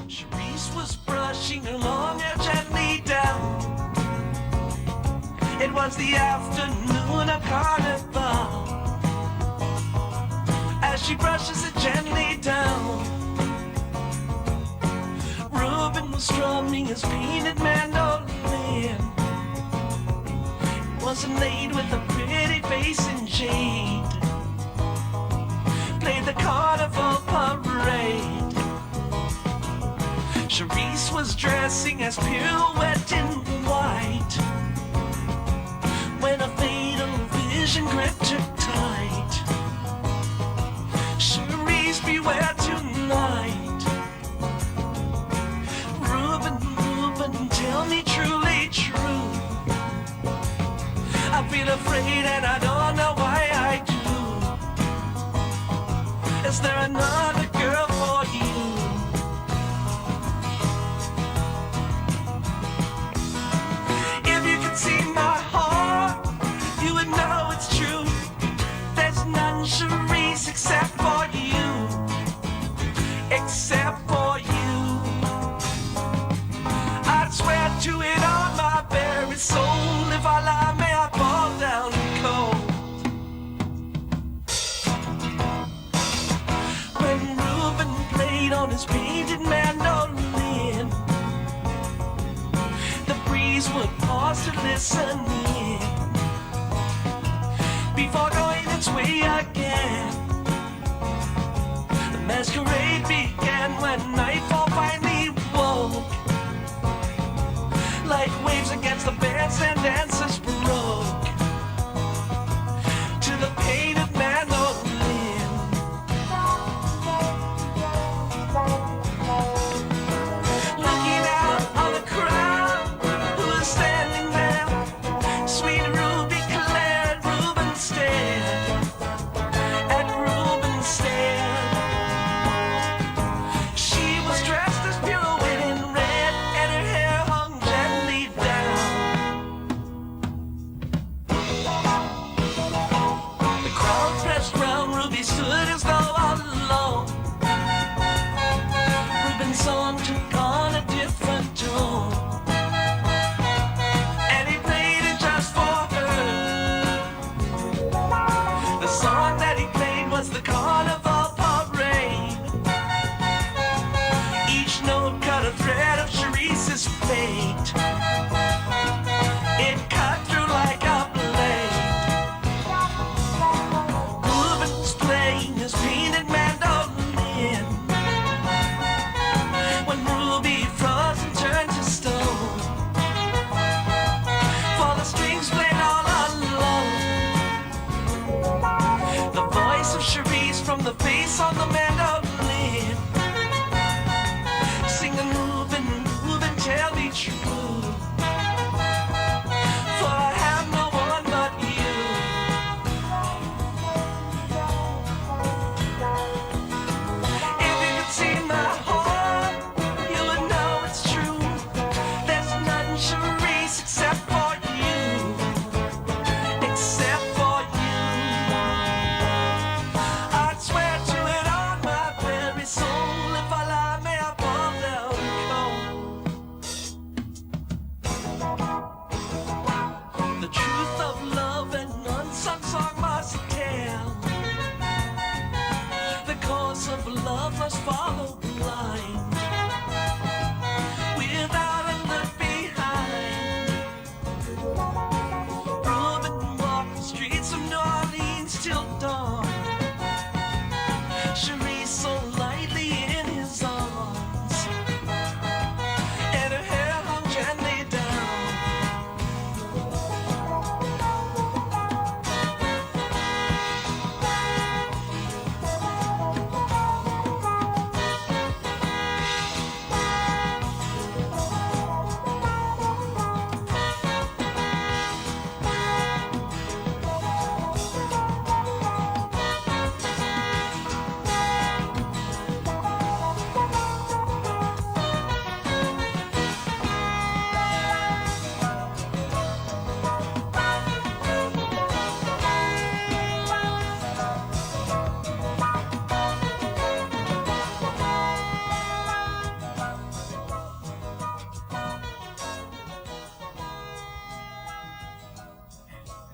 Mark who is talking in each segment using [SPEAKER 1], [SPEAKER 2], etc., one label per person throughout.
[SPEAKER 1] Cherise was brushing her long hair gently down. It was the afternoon of Carnival. As she brushes it gently down, Reuben was strumming his painted mandolin. It was inlaid with a pretty face in jade. Played the carnival parade. Cherise was dressing as pirouette in white when a fatal vision gripped her tight. Cherise, beware tonight. Reuben, tell me truly true. I feel afraid and I don't know why I do. Is there another girl for you? If you could see my heart, you would know it's true. There's none, Cherise, except for you. Except for you. I'd swear to it on my very soul. If I lie, may I fall down cold. When Reuben played on his painted mandolin, the breeze would pause to listen in before going its way again. The masquerade began when nightfall finally woke. Like waves against the bandstand, dancers broke to the painted mandolin. Looking out on the crowd who was standing there, sweet Ruby Claire and Reuben stared, and Reuben stared.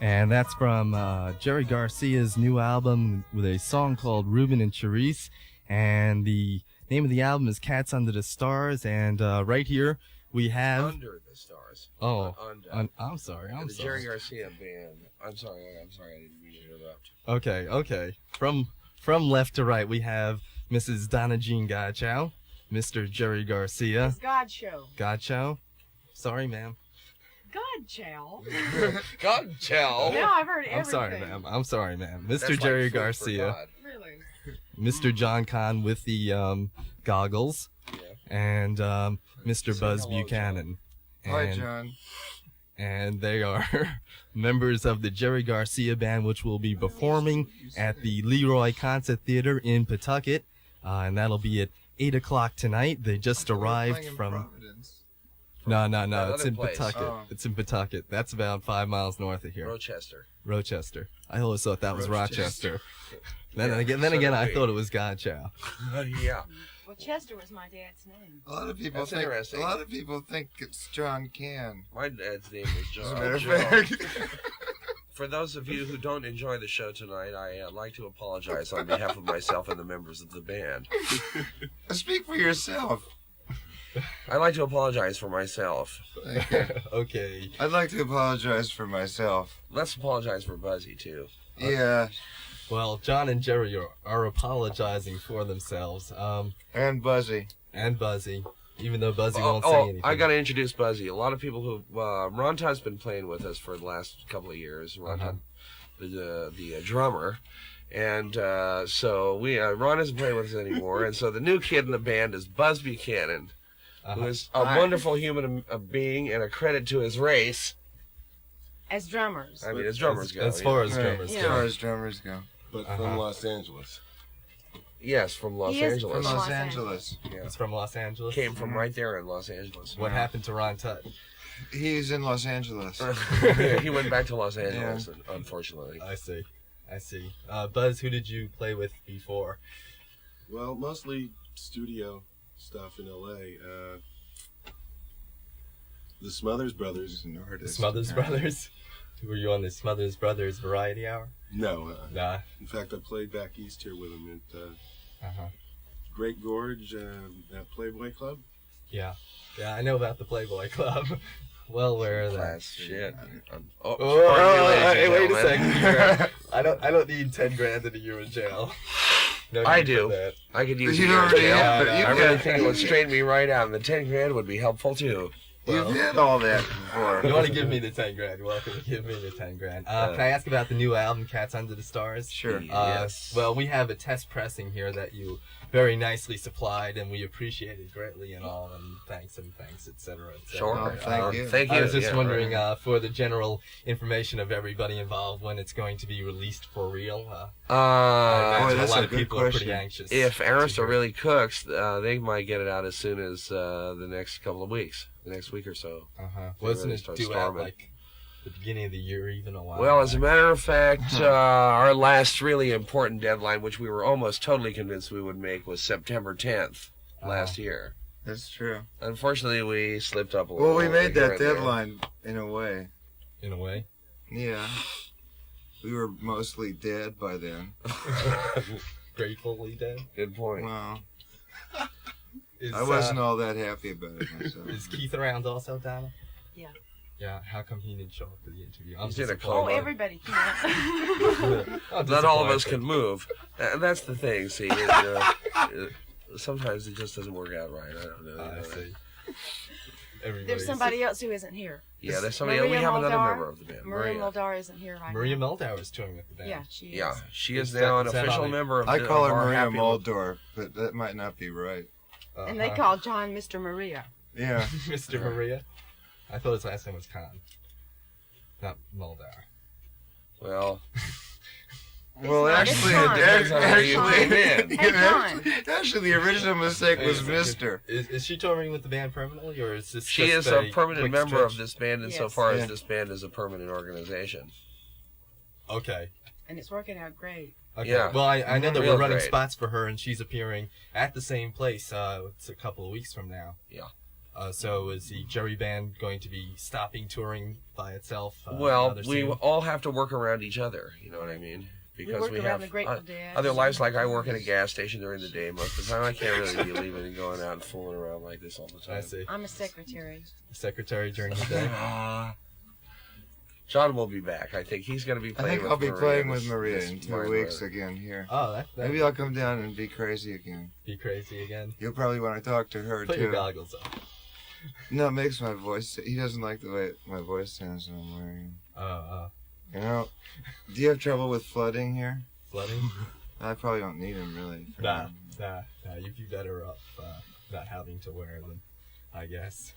[SPEAKER 2] And that's from Jerry Garcia's new album with a song called Ruben and Charisse. And the name of the album is Cats Under the Stars. And right here we have...
[SPEAKER 3] Under the Stars.
[SPEAKER 2] Oh,
[SPEAKER 3] Under.
[SPEAKER 2] I'm sorry.
[SPEAKER 3] The Jerry Garcia Band. I'm sorry, I didn't mean to interrupt.
[SPEAKER 2] Okay. From left to right, we have Mrs. Donna Jean Godchow, Mr. Jerry Garcia.
[SPEAKER 4] It's Godchow.
[SPEAKER 2] Godchow? Sorry, ma'am.
[SPEAKER 4] Godchow?
[SPEAKER 3] Godchow?
[SPEAKER 4] Yeah, I've heard everything.
[SPEAKER 2] I'm sorry, ma'am. Mr.
[SPEAKER 3] That's
[SPEAKER 2] Jerry
[SPEAKER 3] like food for
[SPEAKER 2] Garcia.
[SPEAKER 3] God.
[SPEAKER 4] Really?
[SPEAKER 2] Mr. John Kahn with the goggles.
[SPEAKER 3] Yeah.
[SPEAKER 2] And Mr.
[SPEAKER 3] Say
[SPEAKER 2] Buzz
[SPEAKER 3] hello,
[SPEAKER 2] Buchanan.
[SPEAKER 5] Hi, John.
[SPEAKER 2] And they are members of the Jerry Garcia Band, which will be performing at the Leroy Theater in Pawtucket. And that'll be at 8 o'clock tonight. They just arrived from...
[SPEAKER 5] Providence.
[SPEAKER 2] No.
[SPEAKER 3] Another
[SPEAKER 2] It's in
[SPEAKER 3] place.
[SPEAKER 2] Pawtucket.
[SPEAKER 5] Oh.
[SPEAKER 2] It's in Pawtucket. That's about 5 miles north of here.
[SPEAKER 3] Rochester.
[SPEAKER 2] I always thought that was Rochester. Then
[SPEAKER 3] Yeah,
[SPEAKER 2] again,
[SPEAKER 3] so did
[SPEAKER 2] I
[SPEAKER 3] we.
[SPEAKER 2] thought it was Godchow.
[SPEAKER 3] Yeah.
[SPEAKER 4] Well, Chester was my dad's name.
[SPEAKER 5] A lot of people
[SPEAKER 3] That's
[SPEAKER 5] think.
[SPEAKER 3] interesting.
[SPEAKER 5] A lot of people think it's John Can.
[SPEAKER 3] My dad's name is John.
[SPEAKER 5] As a matter of
[SPEAKER 3] Joe.
[SPEAKER 5] fact.
[SPEAKER 3] For those of you who don't enjoy the show tonight, I'd like to apologize on behalf of myself and the members of the band.
[SPEAKER 5] Speak for yourself.
[SPEAKER 3] I'd like to apologize for myself.
[SPEAKER 5] Thank you.
[SPEAKER 2] Okay.
[SPEAKER 5] I'd like to apologize for myself.
[SPEAKER 3] Let's apologize for Buzzy, too.
[SPEAKER 5] Yeah,
[SPEAKER 2] Well, John and Jerry are apologizing for themselves.
[SPEAKER 5] and Buzzy.
[SPEAKER 2] And Buzzy, even though Buzzy won't say anything.
[SPEAKER 3] I got to introduce Buzzy. A lot of people who... Ron Todd's been playing with us for the last couple of years. Ron Todd, the drummer. And so Ron isn't playing with us anymore. And so the new kid in the band is Buzz Buchanan, who is a wonderful human being and a credit to his race.
[SPEAKER 4] As drummers.
[SPEAKER 3] I mean, as drummers go.
[SPEAKER 2] As far as
[SPEAKER 5] Right.
[SPEAKER 2] drummers
[SPEAKER 5] As
[SPEAKER 2] go.
[SPEAKER 5] far as drummers go.
[SPEAKER 6] But from Los Angeles.
[SPEAKER 3] Yes, from Los
[SPEAKER 4] He is
[SPEAKER 3] Angeles.
[SPEAKER 5] From
[SPEAKER 4] Los
[SPEAKER 5] Los Angeles.
[SPEAKER 3] Yeah.
[SPEAKER 2] It's from Los Angeles.
[SPEAKER 3] Came from right there in Los Angeles.
[SPEAKER 2] What happened to Ron Tutt?
[SPEAKER 5] He's in Los Angeles.
[SPEAKER 3] He went back to Los Angeles, unfortunately.
[SPEAKER 2] I see. Buzz, who did you play with before?
[SPEAKER 6] Well, mostly studio stuff in L.A. The Smothers Brothers.
[SPEAKER 5] He's an
[SPEAKER 2] The
[SPEAKER 5] artist.
[SPEAKER 2] Smothers Brothers? Were you on the Smothers Brothers Variety Hour?
[SPEAKER 6] No.
[SPEAKER 2] Nah.
[SPEAKER 6] In fact, I played back east here with them at
[SPEAKER 2] Uh-huh.
[SPEAKER 6] Great Gorge at Playboy Club.
[SPEAKER 2] Yeah, I know about the Playboy Club. Well aware of that.
[SPEAKER 3] Class shit.
[SPEAKER 2] Oh,
[SPEAKER 3] pardon me, ladies and
[SPEAKER 2] hey, wait a
[SPEAKER 3] gentlemen.
[SPEAKER 2] second. I don't need 10 grand in a year in jail. No
[SPEAKER 3] I
[SPEAKER 2] need for
[SPEAKER 3] do.
[SPEAKER 2] that.
[SPEAKER 3] I could use
[SPEAKER 5] You
[SPEAKER 3] a year in
[SPEAKER 5] already
[SPEAKER 3] jail.
[SPEAKER 5] have,
[SPEAKER 2] but
[SPEAKER 3] I
[SPEAKER 2] you
[SPEAKER 3] really
[SPEAKER 5] got-
[SPEAKER 3] think it would straighten me right out, and the 10 grand would be helpful too.
[SPEAKER 5] You've had all that before.
[SPEAKER 2] You want to give me the 10 grand? You're welcome to give me the 10 grand. Can I ask about the new album, Cats Under the Stars?
[SPEAKER 5] Sure.
[SPEAKER 3] Yes.
[SPEAKER 2] Well, we have a test pressing here that you very nicely supplied, and we appreciate it greatly and all, and thanks, etc.
[SPEAKER 3] Sure.
[SPEAKER 5] Oh, thank you.
[SPEAKER 3] Thank you.
[SPEAKER 2] I was just
[SPEAKER 3] Yeah,
[SPEAKER 2] wondering,
[SPEAKER 3] right.
[SPEAKER 2] for the general information of everybody involved, when it's going to be released for real. I
[SPEAKER 3] Uh,
[SPEAKER 2] imagine
[SPEAKER 5] that's
[SPEAKER 2] a lot
[SPEAKER 5] a
[SPEAKER 2] of
[SPEAKER 5] good
[SPEAKER 2] people are pretty
[SPEAKER 5] question.
[SPEAKER 2] anxious.
[SPEAKER 3] if
[SPEAKER 2] to
[SPEAKER 3] Arista
[SPEAKER 2] hear.
[SPEAKER 3] really cooks, they might get it out as soon as the next couple of weeks, the next week or so.
[SPEAKER 2] Wasn't
[SPEAKER 3] really
[SPEAKER 2] it
[SPEAKER 3] start
[SPEAKER 2] due out
[SPEAKER 3] storming.
[SPEAKER 2] like the beginning of the year, even a while?
[SPEAKER 3] Well, as a
[SPEAKER 2] back?
[SPEAKER 3] matter of fact, our last really important deadline, which we were almost totally convinced we would make, was September 10th last year.
[SPEAKER 5] That's true.
[SPEAKER 3] Unfortunately, we slipped up a little.
[SPEAKER 5] Well, we made
[SPEAKER 3] here
[SPEAKER 5] that
[SPEAKER 3] and there.
[SPEAKER 5] deadline in a way.
[SPEAKER 2] in a way.
[SPEAKER 5] Yeah. We were mostly dead by then.
[SPEAKER 2] Gratefully dead.
[SPEAKER 3] Good point.
[SPEAKER 5] Well,
[SPEAKER 2] Is,
[SPEAKER 5] I wasn't all that happy about it myself.
[SPEAKER 2] Is Keith around also, Donna?
[SPEAKER 4] Yeah.
[SPEAKER 2] Yeah. How come he didn't show up for the interview?
[SPEAKER 3] He's in a
[SPEAKER 4] Oh,
[SPEAKER 3] coma.
[SPEAKER 4] everybody can't.
[SPEAKER 3] Not all of us can move. And that's the thing. See, sometimes it just doesn't work out right. I don't know.
[SPEAKER 2] I see.
[SPEAKER 4] There's somebody else who isn't here.
[SPEAKER 3] Yeah, there's somebody else. We
[SPEAKER 4] Maria
[SPEAKER 3] have another
[SPEAKER 4] Muldaur.
[SPEAKER 3] member of the band,
[SPEAKER 4] Maria
[SPEAKER 3] Maria.
[SPEAKER 4] Muldaur isn't here right
[SPEAKER 2] Maria
[SPEAKER 4] now.
[SPEAKER 2] Muldaur is touring with the band.
[SPEAKER 4] Yeah, she is.
[SPEAKER 3] Yeah, she is
[SPEAKER 2] Is
[SPEAKER 3] now an
[SPEAKER 2] that- is that
[SPEAKER 3] official
[SPEAKER 2] on it?
[SPEAKER 3] member of
[SPEAKER 5] I
[SPEAKER 3] the
[SPEAKER 5] call
[SPEAKER 3] of
[SPEAKER 5] her
[SPEAKER 3] our
[SPEAKER 5] Maria
[SPEAKER 3] Happy Little-
[SPEAKER 5] Muldor, but that might not be right.
[SPEAKER 4] And they call John Mr. Maria.
[SPEAKER 5] Yeah.
[SPEAKER 2] Mr. Maria. I thought his last name was Khan, not Muldaur.
[SPEAKER 3] Well,
[SPEAKER 5] Well,
[SPEAKER 4] not,
[SPEAKER 5] actually,
[SPEAKER 4] it's fine.
[SPEAKER 3] Depends on how you came in.
[SPEAKER 4] Hey, John.
[SPEAKER 5] actually, the original mistake was
[SPEAKER 2] Hey,
[SPEAKER 5] Mister.
[SPEAKER 2] Is she touring with the band permanently, or is this
[SPEAKER 3] She
[SPEAKER 2] just
[SPEAKER 3] is a permanent
[SPEAKER 2] quick
[SPEAKER 3] member
[SPEAKER 2] stretch?
[SPEAKER 3] of this band
[SPEAKER 4] Yes.
[SPEAKER 3] insofar
[SPEAKER 5] Yeah.
[SPEAKER 3] as this band is a permanent organization.
[SPEAKER 2] Okay.
[SPEAKER 4] And it's working out great.
[SPEAKER 2] Okay.
[SPEAKER 3] Yeah.
[SPEAKER 2] Well, I know that
[SPEAKER 3] Real
[SPEAKER 2] we're running
[SPEAKER 3] great.
[SPEAKER 2] spots for her, and she's appearing at the same place. It's a couple of weeks from now.
[SPEAKER 3] Yeah.
[SPEAKER 2] So is the Jerry Band going to be stopping touring by itself?
[SPEAKER 3] Well,
[SPEAKER 2] rather
[SPEAKER 3] we
[SPEAKER 2] soon?
[SPEAKER 3] all have to work around each other. You know what I mean? Because
[SPEAKER 4] work
[SPEAKER 3] we
[SPEAKER 4] around
[SPEAKER 3] have
[SPEAKER 4] the Grateful Dead.
[SPEAKER 3] other lives. Like I work in a gas station during the day most of the time. I can't really be leaving and going out and fooling around like this all the time.
[SPEAKER 2] I see.
[SPEAKER 4] I'm a secretary.
[SPEAKER 2] Secretary during the day.
[SPEAKER 3] John will be back. I think he's going to be
[SPEAKER 5] I
[SPEAKER 3] playing
[SPEAKER 5] think
[SPEAKER 3] with
[SPEAKER 5] I'll be
[SPEAKER 3] Maria
[SPEAKER 5] playing with
[SPEAKER 3] this-
[SPEAKER 5] Maria
[SPEAKER 3] this
[SPEAKER 5] in 2
[SPEAKER 3] Margaret.
[SPEAKER 5] weeks again here.
[SPEAKER 2] Oh, that
[SPEAKER 5] Maybe I'll come down and be crazy again.
[SPEAKER 2] be crazy again.
[SPEAKER 5] You'll probably want to talk to her
[SPEAKER 2] Put
[SPEAKER 5] too.
[SPEAKER 2] your goggles on.
[SPEAKER 5] No, it makes my voice. He doesn't like the way my voice sounds when I'm wearing. You know, do you have trouble with flooding here?
[SPEAKER 2] Flooding?
[SPEAKER 5] I probably don't need him really. for
[SPEAKER 2] Nah,
[SPEAKER 5] that.
[SPEAKER 2] you'd be better off not having to wear them, I guess.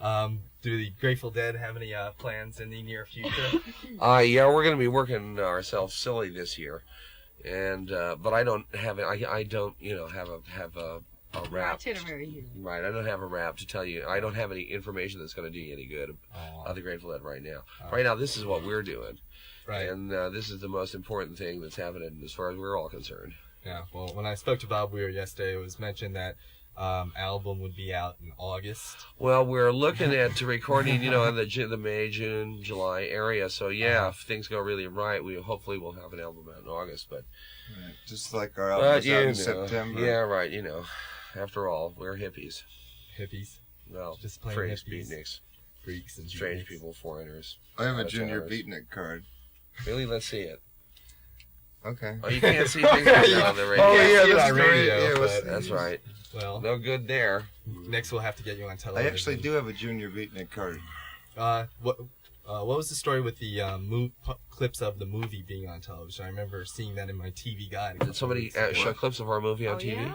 [SPEAKER 2] Do the Grateful Dead have any plans in the near future?
[SPEAKER 3] Yeah, we're going to be working ourselves silly this year, and but I don't have it. I don't have a rap.
[SPEAKER 4] Itinerary here.
[SPEAKER 3] Right, I don't have a rap to tell you. I don't have any information that's going to do you any good of the Grateful Dead right now. Right now, this is what we're doing,
[SPEAKER 2] Right.
[SPEAKER 3] and this is the most important thing that's happening as far as we're all concerned.
[SPEAKER 2] Yeah. Well, when I spoke to Bob Weir yesterday, it was mentioned that album would be out in August.
[SPEAKER 3] Well, we're looking at recording, in the May, June, July area. So yeah, if things go really right, we hopefully will have an album out in August. But
[SPEAKER 5] Just like our album was out in September.
[SPEAKER 3] yeah, right. After all, we're hippies.
[SPEAKER 2] Hippies,
[SPEAKER 3] Well,
[SPEAKER 2] Just plain
[SPEAKER 3] phrase
[SPEAKER 2] hippies.
[SPEAKER 3] beatniks,
[SPEAKER 2] freaks, and
[SPEAKER 3] strange
[SPEAKER 2] beatniks.
[SPEAKER 3] people, foreigners.
[SPEAKER 5] I have a
[SPEAKER 3] Out of
[SPEAKER 5] junior
[SPEAKER 3] towners.
[SPEAKER 5] beatnik card.
[SPEAKER 3] Really, let's see it.
[SPEAKER 5] Okay.
[SPEAKER 3] Oh, you can't see things like that on the radio.
[SPEAKER 5] Oh,
[SPEAKER 2] can't
[SPEAKER 5] yeah,
[SPEAKER 2] see it
[SPEAKER 5] that's
[SPEAKER 2] on
[SPEAKER 5] great.
[SPEAKER 2] radio,
[SPEAKER 5] Yeah,
[SPEAKER 2] but-
[SPEAKER 3] That's right.
[SPEAKER 2] Well,
[SPEAKER 3] No good there.
[SPEAKER 2] next we'll have to get you on
[SPEAKER 5] I
[SPEAKER 2] television.
[SPEAKER 5] actually do have a junior beatnik card.
[SPEAKER 2] What was the story with the clips of the movie being on television? I remember seeing that in my TV guide.
[SPEAKER 3] Did somebody show clips of our movie on
[SPEAKER 4] Oh,
[SPEAKER 3] TV?
[SPEAKER 4] yeah?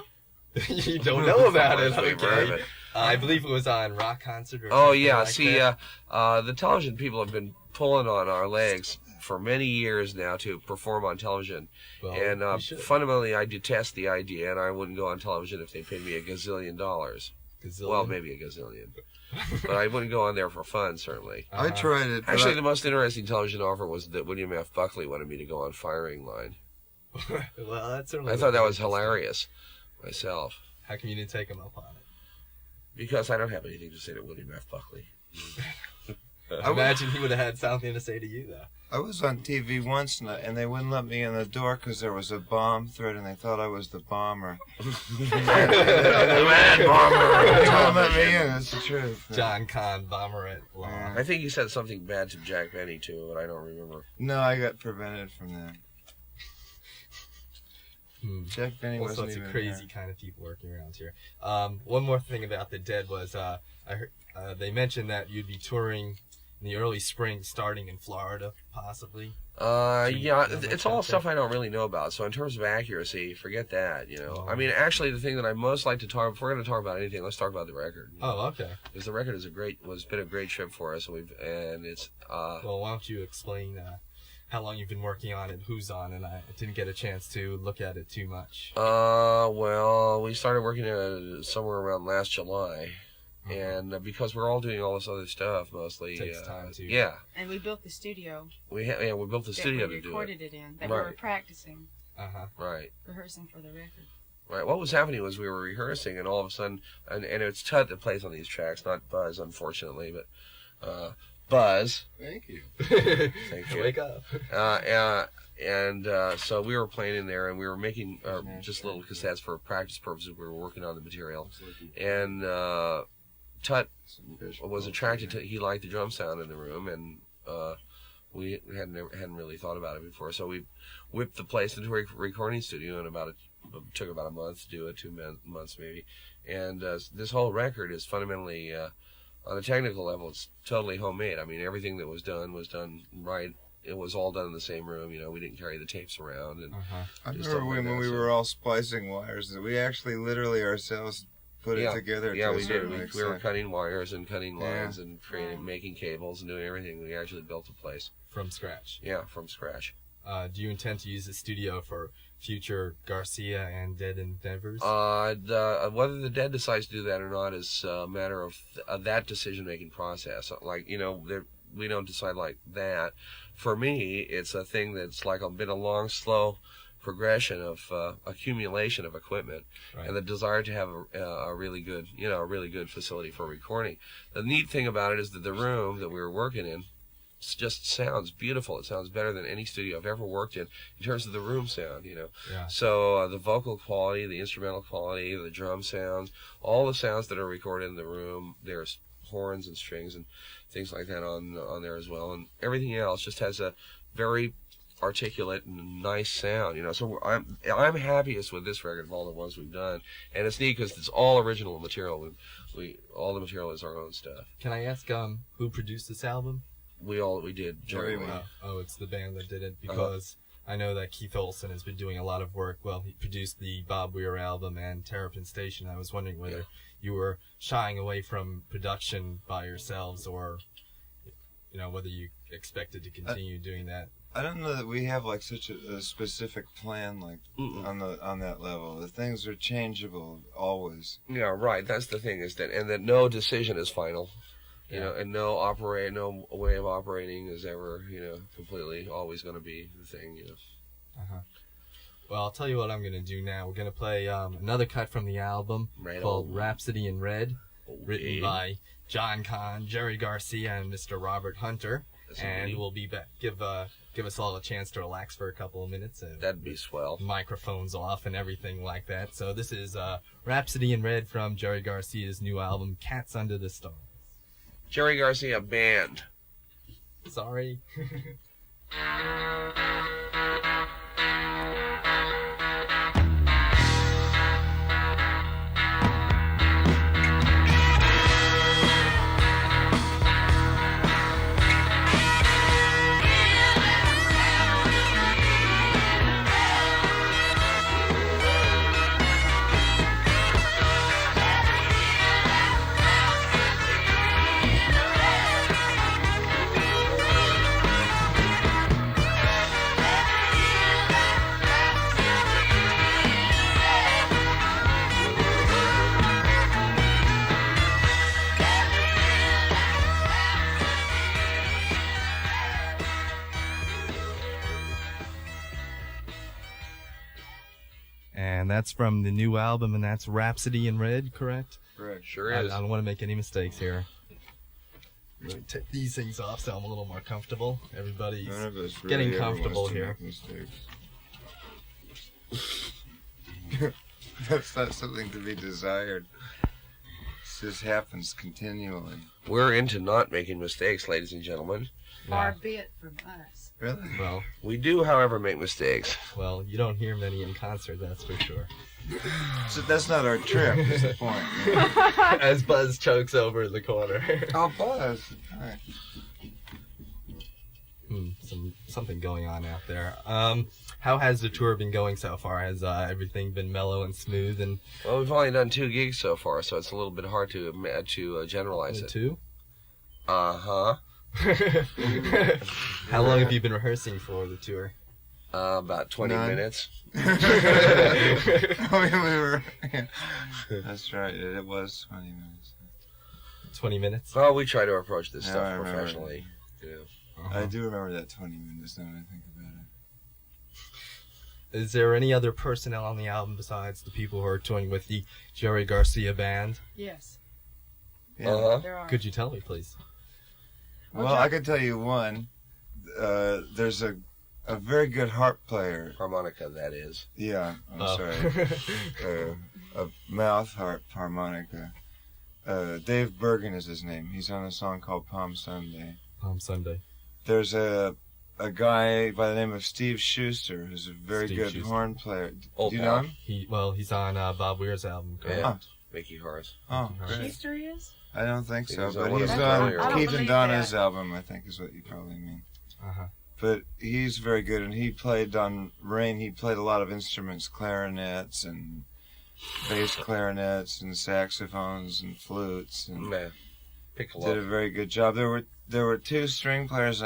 [SPEAKER 2] You don't know about it,
[SPEAKER 3] We've heard of
[SPEAKER 2] okay?
[SPEAKER 3] it.
[SPEAKER 2] I believe it was on Rock Concert or
[SPEAKER 3] Oh
[SPEAKER 2] something
[SPEAKER 3] yeah,
[SPEAKER 2] like
[SPEAKER 3] see,
[SPEAKER 2] that.
[SPEAKER 3] the television people have been pulling on our legs for many years now to perform on television,
[SPEAKER 2] Well,
[SPEAKER 3] and
[SPEAKER 2] you should.
[SPEAKER 3] fundamentally, I detest the idea, and I wouldn't go on television if they paid me $1 gazillion.
[SPEAKER 2] Gazillion.
[SPEAKER 3] Well, maybe $1 gazillion, but I wouldn't go on there for fun, certainly.
[SPEAKER 5] I tried it. but
[SPEAKER 3] Actually,
[SPEAKER 5] I-
[SPEAKER 3] the most interesting television offer was that William F. Buckley wanted me to go on Firing Line.
[SPEAKER 2] Well, that's certainly.
[SPEAKER 3] I thought that was hilarious myself,
[SPEAKER 2] How come you didn't take him up on it?
[SPEAKER 3] because I don't have anything to say to William F. Buckley.
[SPEAKER 2] I imagine he would have had something to say to you, though.
[SPEAKER 5] I was on TV once and they wouldn't let me in the door because there was a bomb threat and they thought I was the bomber.
[SPEAKER 3] The man bomber.
[SPEAKER 5] They wouldn't let me in. That's the truth.
[SPEAKER 2] John Conn, bomber at law.
[SPEAKER 5] Yeah.
[SPEAKER 3] I think he said something bad to Jack Benny too, but I don't remember.
[SPEAKER 5] No, I got prevented from that. Jack Benny
[SPEAKER 2] All
[SPEAKER 5] wasn't
[SPEAKER 2] sorts
[SPEAKER 5] even
[SPEAKER 2] of crazy
[SPEAKER 5] there.
[SPEAKER 2] kind of people working around here. One more thing about the Dead was I heard they mentioned that you'd be touring in the early spring, starting in Florida, possibly.
[SPEAKER 3] Yeah, it's all stuff I don't really know about. So in terms of accuracy, forget that. I mean, actually, the thing that I most like to talk, if we're going to talk about anything, let's talk about the record.
[SPEAKER 2] Oh, okay.
[SPEAKER 3] Because the record is been a great trip for us, and it's.
[SPEAKER 2] Well, why don't you explain how long you've been working on it, who's on, and I didn't get a chance to look at it too much.
[SPEAKER 3] Well, we started working on it somewhere around last July. And because we're all doing all this other stuff, mostly
[SPEAKER 2] Takes time to-
[SPEAKER 3] Yeah,
[SPEAKER 4] And we built the studio
[SPEAKER 3] we built the studio
[SPEAKER 4] that we
[SPEAKER 3] to do
[SPEAKER 4] recorded
[SPEAKER 3] it.
[SPEAKER 4] it in, that we were
[SPEAKER 3] Right.
[SPEAKER 4] practicing,
[SPEAKER 3] Right.
[SPEAKER 4] rehearsing for the record.
[SPEAKER 3] Right. What was happening was we were rehearsing, and all of a sudden, and it's Tut that plays on these tracks, not Buzz, unfortunately, but Buzz.
[SPEAKER 6] Thank you.
[SPEAKER 3] Thank you.
[SPEAKER 2] Wake up.
[SPEAKER 3] So we were playing in there, and we were making just little cassettes for practice purposes. We were working on the material, and Tut was attracted to. He liked the drum sound in the room, and we hadn't really thought about it before. So we whipped the place into a recording studio, and took about a month to do it, 2 months maybe. And this whole record is fundamentally, on a technical level, it's totally homemade. I mean, everything that was done right. It was all done in the same room. We didn't carry the tapes around. And
[SPEAKER 5] I
[SPEAKER 3] just
[SPEAKER 5] remember
[SPEAKER 3] stuff like
[SPEAKER 5] when
[SPEAKER 3] that,
[SPEAKER 5] we
[SPEAKER 3] so-
[SPEAKER 5] were all splicing wires that we actually literally ourselves put it together.
[SPEAKER 3] Yeah,
[SPEAKER 5] to a
[SPEAKER 3] we did.
[SPEAKER 5] certain
[SPEAKER 3] We were
[SPEAKER 5] extent.
[SPEAKER 3] cutting wires and cutting
[SPEAKER 5] Yeah.
[SPEAKER 3] lines and making cables and doing everything. We actually built the place.
[SPEAKER 2] From scratch.
[SPEAKER 3] Yeah, from scratch.
[SPEAKER 2] Do you intend to use the studio for future Garcia and Dead endeavors?
[SPEAKER 3] Whether the Dead decides to do that or not is a matter of that decision-making process. Like, we don't decide like that. For me, it's a thing that's like been a long, slow progression of accumulation of equipment,
[SPEAKER 2] Right.
[SPEAKER 3] and the desire to have a really good, a really good facility for recording. The neat thing about it is that the room that we were working in just sounds beautiful. It sounds better than any studio I've ever worked in terms of the room sound,
[SPEAKER 2] Yeah.
[SPEAKER 3] So the vocal quality, the instrumental quality, the drum sounds, all the sounds that are recorded in the room, there's horns and strings and things like that on there as well, and everything else just has a very articulate and nice sound, So I'm happiest with this record of all the ones we've done, and it's neat because it's all original material. All the material is our own stuff.
[SPEAKER 2] Can I ask who produced this album?
[SPEAKER 3] We did jointly.
[SPEAKER 2] Oh, it's the band that did it, because I know that Keith Olsen has been doing a lot of work. Well, he produced the Bob Weir album and Terrapin Station. I was wondering whether you were shying away from production by yourselves, or whether you expected to continue doing that.
[SPEAKER 5] I don't know that we have like such a specific plan on that level. The things are changeable always.
[SPEAKER 3] Yeah, right. That's the thing, is that no decision is final. And no way of operating is ever, completely always going to be the thing,
[SPEAKER 2] Well, I'll tell you what I'm going to do now. We're going to play another cut from the album called Rhapsody in Red, written by John Kahn, Jerry Garcia, and Mr. Robert Hunter. And we'll be back. Give us all a chance to relax for a couple of minutes.
[SPEAKER 3] That'd be swell.
[SPEAKER 2] Microphones off and everything like that. So this is Rhapsody in Red from Jerry Garcia's new album, Cats Under the Stars.
[SPEAKER 3] Jerry Garcia Band.
[SPEAKER 2] Sorry. And that's from the new album, and that's Rhapsody in Red, correct?
[SPEAKER 5] Correct.
[SPEAKER 3] Sure is.
[SPEAKER 2] I don't want to make any mistakes here. I'm going to take these things off so I'm a little more comfortable. Everybody's
[SPEAKER 5] None of us really
[SPEAKER 2] getting
[SPEAKER 5] ever
[SPEAKER 2] comfortable
[SPEAKER 5] wants to
[SPEAKER 2] here.
[SPEAKER 5] make mistakes. That's not something to be desired. It just happens continually.
[SPEAKER 3] We're into not making mistakes, ladies and gentlemen.
[SPEAKER 4] Far be it from us.
[SPEAKER 5] Really?
[SPEAKER 2] Well,
[SPEAKER 3] We do, however, make mistakes.
[SPEAKER 2] you don't hear many in concert, that's for sure.
[SPEAKER 5] So that's not our trip, is the point.
[SPEAKER 2] As Buzz chokes over in the corner.
[SPEAKER 5] Oh, Buzz. All right.
[SPEAKER 2] Something going on out there. How has the tour been going so far? Has everything been mellow and smooth? And
[SPEAKER 3] Well, we've only done 2 gigs so far, so it's a little bit hard to generalize it.
[SPEAKER 2] 2?
[SPEAKER 3] Uh-huh.
[SPEAKER 2] How long have you been rehearsing for the tour?
[SPEAKER 3] About 20
[SPEAKER 5] None.
[SPEAKER 3] minutes.
[SPEAKER 5] Oh, yeah, we were. Yeah. That's right. It was 20 minutes.
[SPEAKER 2] 20 minutes?
[SPEAKER 3] Well, we try to approach this
[SPEAKER 5] Yeah, I
[SPEAKER 3] stuff
[SPEAKER 5] remember.
[SPEAKER 3] professionally.
[SPEAKER 5] I do remember that 20 minutes now that I think about it.
[SPEAKER 2] Is there any other personnel on the album besides the people who are touring with the Jerry Garcia Band?
[SPEAKER 4] Yes,
[SPEAKER 5] Yeah.
[SPEAKER 3] Uh-huh.
[SPEAKER 4] there are.
[SPEAKER 2] Could you tell me, please?
[SPEAKER 5] Well, I could tell you one. There's a very good harp player.
[SPEAKER 3] Harmonica, that is.
[SPEAKER 5] Yeah, I'm
[SPEAKER 2] Oh.
[SPEAKER 5] sorry. A mouth harp harmonica. Dave Bergen is his name. He's on a song called Palm Sunday.
[SPEAKER 2] Palm Sunday.
[SPEAKER 5] There's a guy by the name of Steve Schuster who's a very
[SPEAKER 2] Steve
[SPEAKER 5] good
[SPEAKER 2] Schuster.
[SPEAKER 5] horn player.
[SPEAKER 3] Old
[SPEAKER 5] Do you know
[SPEAKER 3] pal.
[SPEAKER 5] him?
[SPEAKER 2] He's on Bob Weir's album. Correct?
[SPEAKER 3] Yeah. Mickey Hars.
[SPEAKER 5] Oh,
[SPEAKER 2] Right.
[SPEAKER 5] great.
[SPEAKER 4] History is?
[SPEAKER 5] I don't think
[SPEAKER 3] He
[SPEAKER 5] so,
[SPEAKER 3] was on
[SPEAKER 5] but
[SPEAKER 3] one
[SPEAKER 5] he's
[SPEAKER 3] of the
[SPEAKER 5] on
[SPEAKER 3] earlier
[SPEAKER 4] I don't
[SPEAKER 5] Keith and
[SPEAKER 4] believe
[SPEAKER 5] Donna's
[SPEAKER 4] that.
[SPEAKER 5] album, I think is what you probably mean.
[SPEAKER 2] Uh-huh.
[SPEAKER 5] But he's very good, and he played on Rain. He played a lot of instruments, clarinets and bass clarinets and saxophones and flutes, and
[SPEAKER 3] Nah.
[SPEAKER 5] did a
[SPEAKER 3] Piccolo.
[SPEAKER 5] very good job. There were 2 string players.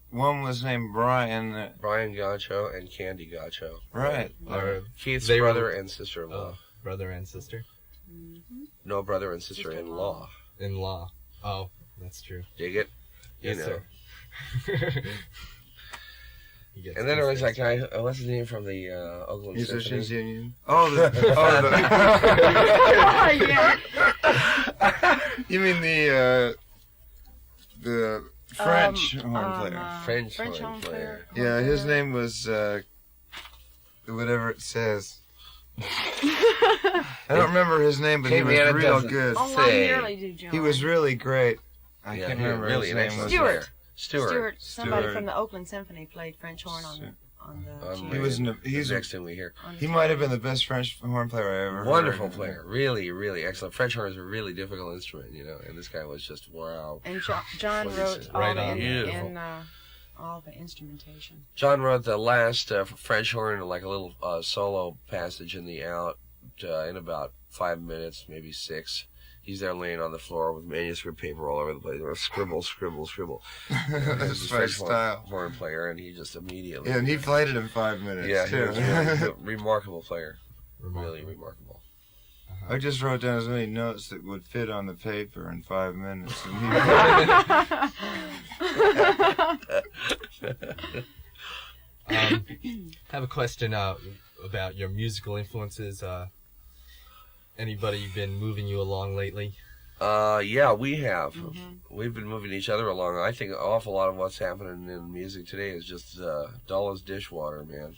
[SPEAKER 5] One was named Brian.
[SPEAKER 3] Brian Gacho and Candy Gacho.
[SPEAKER 5] Right.
[SPEAKER 2] Or
[SPEAKER 3] Keith's
[SPEAKER 2] They were-
[SPEAKER 3] brother and sister-in-law.
[SPEAKER 2] brother and sister?
[SPEAKER 4] Mm-hmm.
[SPEAKER 3] No, brother and sister-in-law.
[SPEAKER 2] In-law. Oh, that's true.
[SPEAKER 3] Dig it? You
[SPEAKER 2] Yes,
[SPEAKER 3] know.
[SPEAKER 2] sir. he gets.
[SPEAKER 3] And then there was that
[SPEAKER 2] things.
[SPEAKER 3] guy, what's his name from the Oakland
[SPEAKER 5] Musicians
[SPEAKER 3] Symphony?
[SPEAKER 5] Union. Oh, the
[SPEAKER 4] Yeah.
[SPEAKER 5] you mean the French horn player?
[SPEAKER 3] French
[SPEAKER 4] French
[SPEAKER 3] horn
[SPEAKER 4] horn
[SPEAKER 3] player.
[SPEAKER 5] Yeah, his name was whatever it says. I don't remember his name, but he was
[SPEAKER 3] Indiana
[SPEAKER 5] real
[SPEAKER 3] doesn't
[SPEAKER 5] good.
[SPEAKER 4] Oh, I
[SPEAKER 3] Say.
[SPEAKER 4] nearly do, John.
[SPEAKER 5] He was really great. I
[SPEAKER 3] Yeah,
[SPEAKER 5] can't
[SPEAKER 3] he was
[SPEAKER 5] remember
[SPEAKER 3] really
[SPEAKER 5] his
[SPEAKER 3] an
[SPEAKER 5] name.
[SPEAKER 3] excellent
[SPEAKER 5] Was.
[SPEAKER 3] player.
[SPEAKER 4] Stewart.
[SPEAKER 3] Stewart.
[SPEAKER 4] Somebody
[SPEAKER 5] Stewart.
[SPEAKER 4] from the Oakland Symphony played French horn on the
[SPEAKER 5] He was. He's.
[SPEAKER 3] the next thing we hear.
[SPEAKER 5] He might have been the best French horn player I ever heard.
[SPEAKER 3] Wonderful player. Really, really excellent. French horn is a really difficult instrument, you know, and this guy was just, wow.
[SPEAKER 4] And John
[SPEAKER 3] What he
[SPEAKER 4] wrote
[SPEAKER 3] said.
[SPEAKER 4] all
[SPEAKER 2] Right
[SPEAKER 4] the
[SPEAKER 2] on.
[SPEAKER 3] Beautiful.
[SPEAKER 4] all the instrumentation.
[SPEAKER 3] John wrote the last French horn, like a little solo passage in the out in about 5 minutes, maybe 6. He's there laying on the floor with manuscript paper all over the place. Or scribble, scribble, scribble.
[SPEAKER 5] That's
[SPEAKER 3] This
[SPEAKER 5] French
[SPEAKER 3] French
[SPEAKER 5] style.
[SPEAKER 3] horn player, and he just immediately.
[SPEAKER 5] Yeah, and he played it in 5 minutes.
[SPEAKER 3] Yeah, he
[SPEAKER 5] too.
[SPEAKER 3] was really a remarkable player.
[SPEAKER 2] Remarkable.
[SPEAKER 3] Really remarkable.
[SPEAKER 5] I just wrote down as many notes that would fit on the paper in 5 minutes. And
[SPEAKER 2] I have a question about your musical influences. Anybody been moving you along lately?
[SPEAKER 3] Yeah, we have.
[SPEAKER 4] Mm-hmm.
[SPEAKER 3] We've been moving each other along. I think an awful lot of what's happening in music today is just dull as dishwater, man.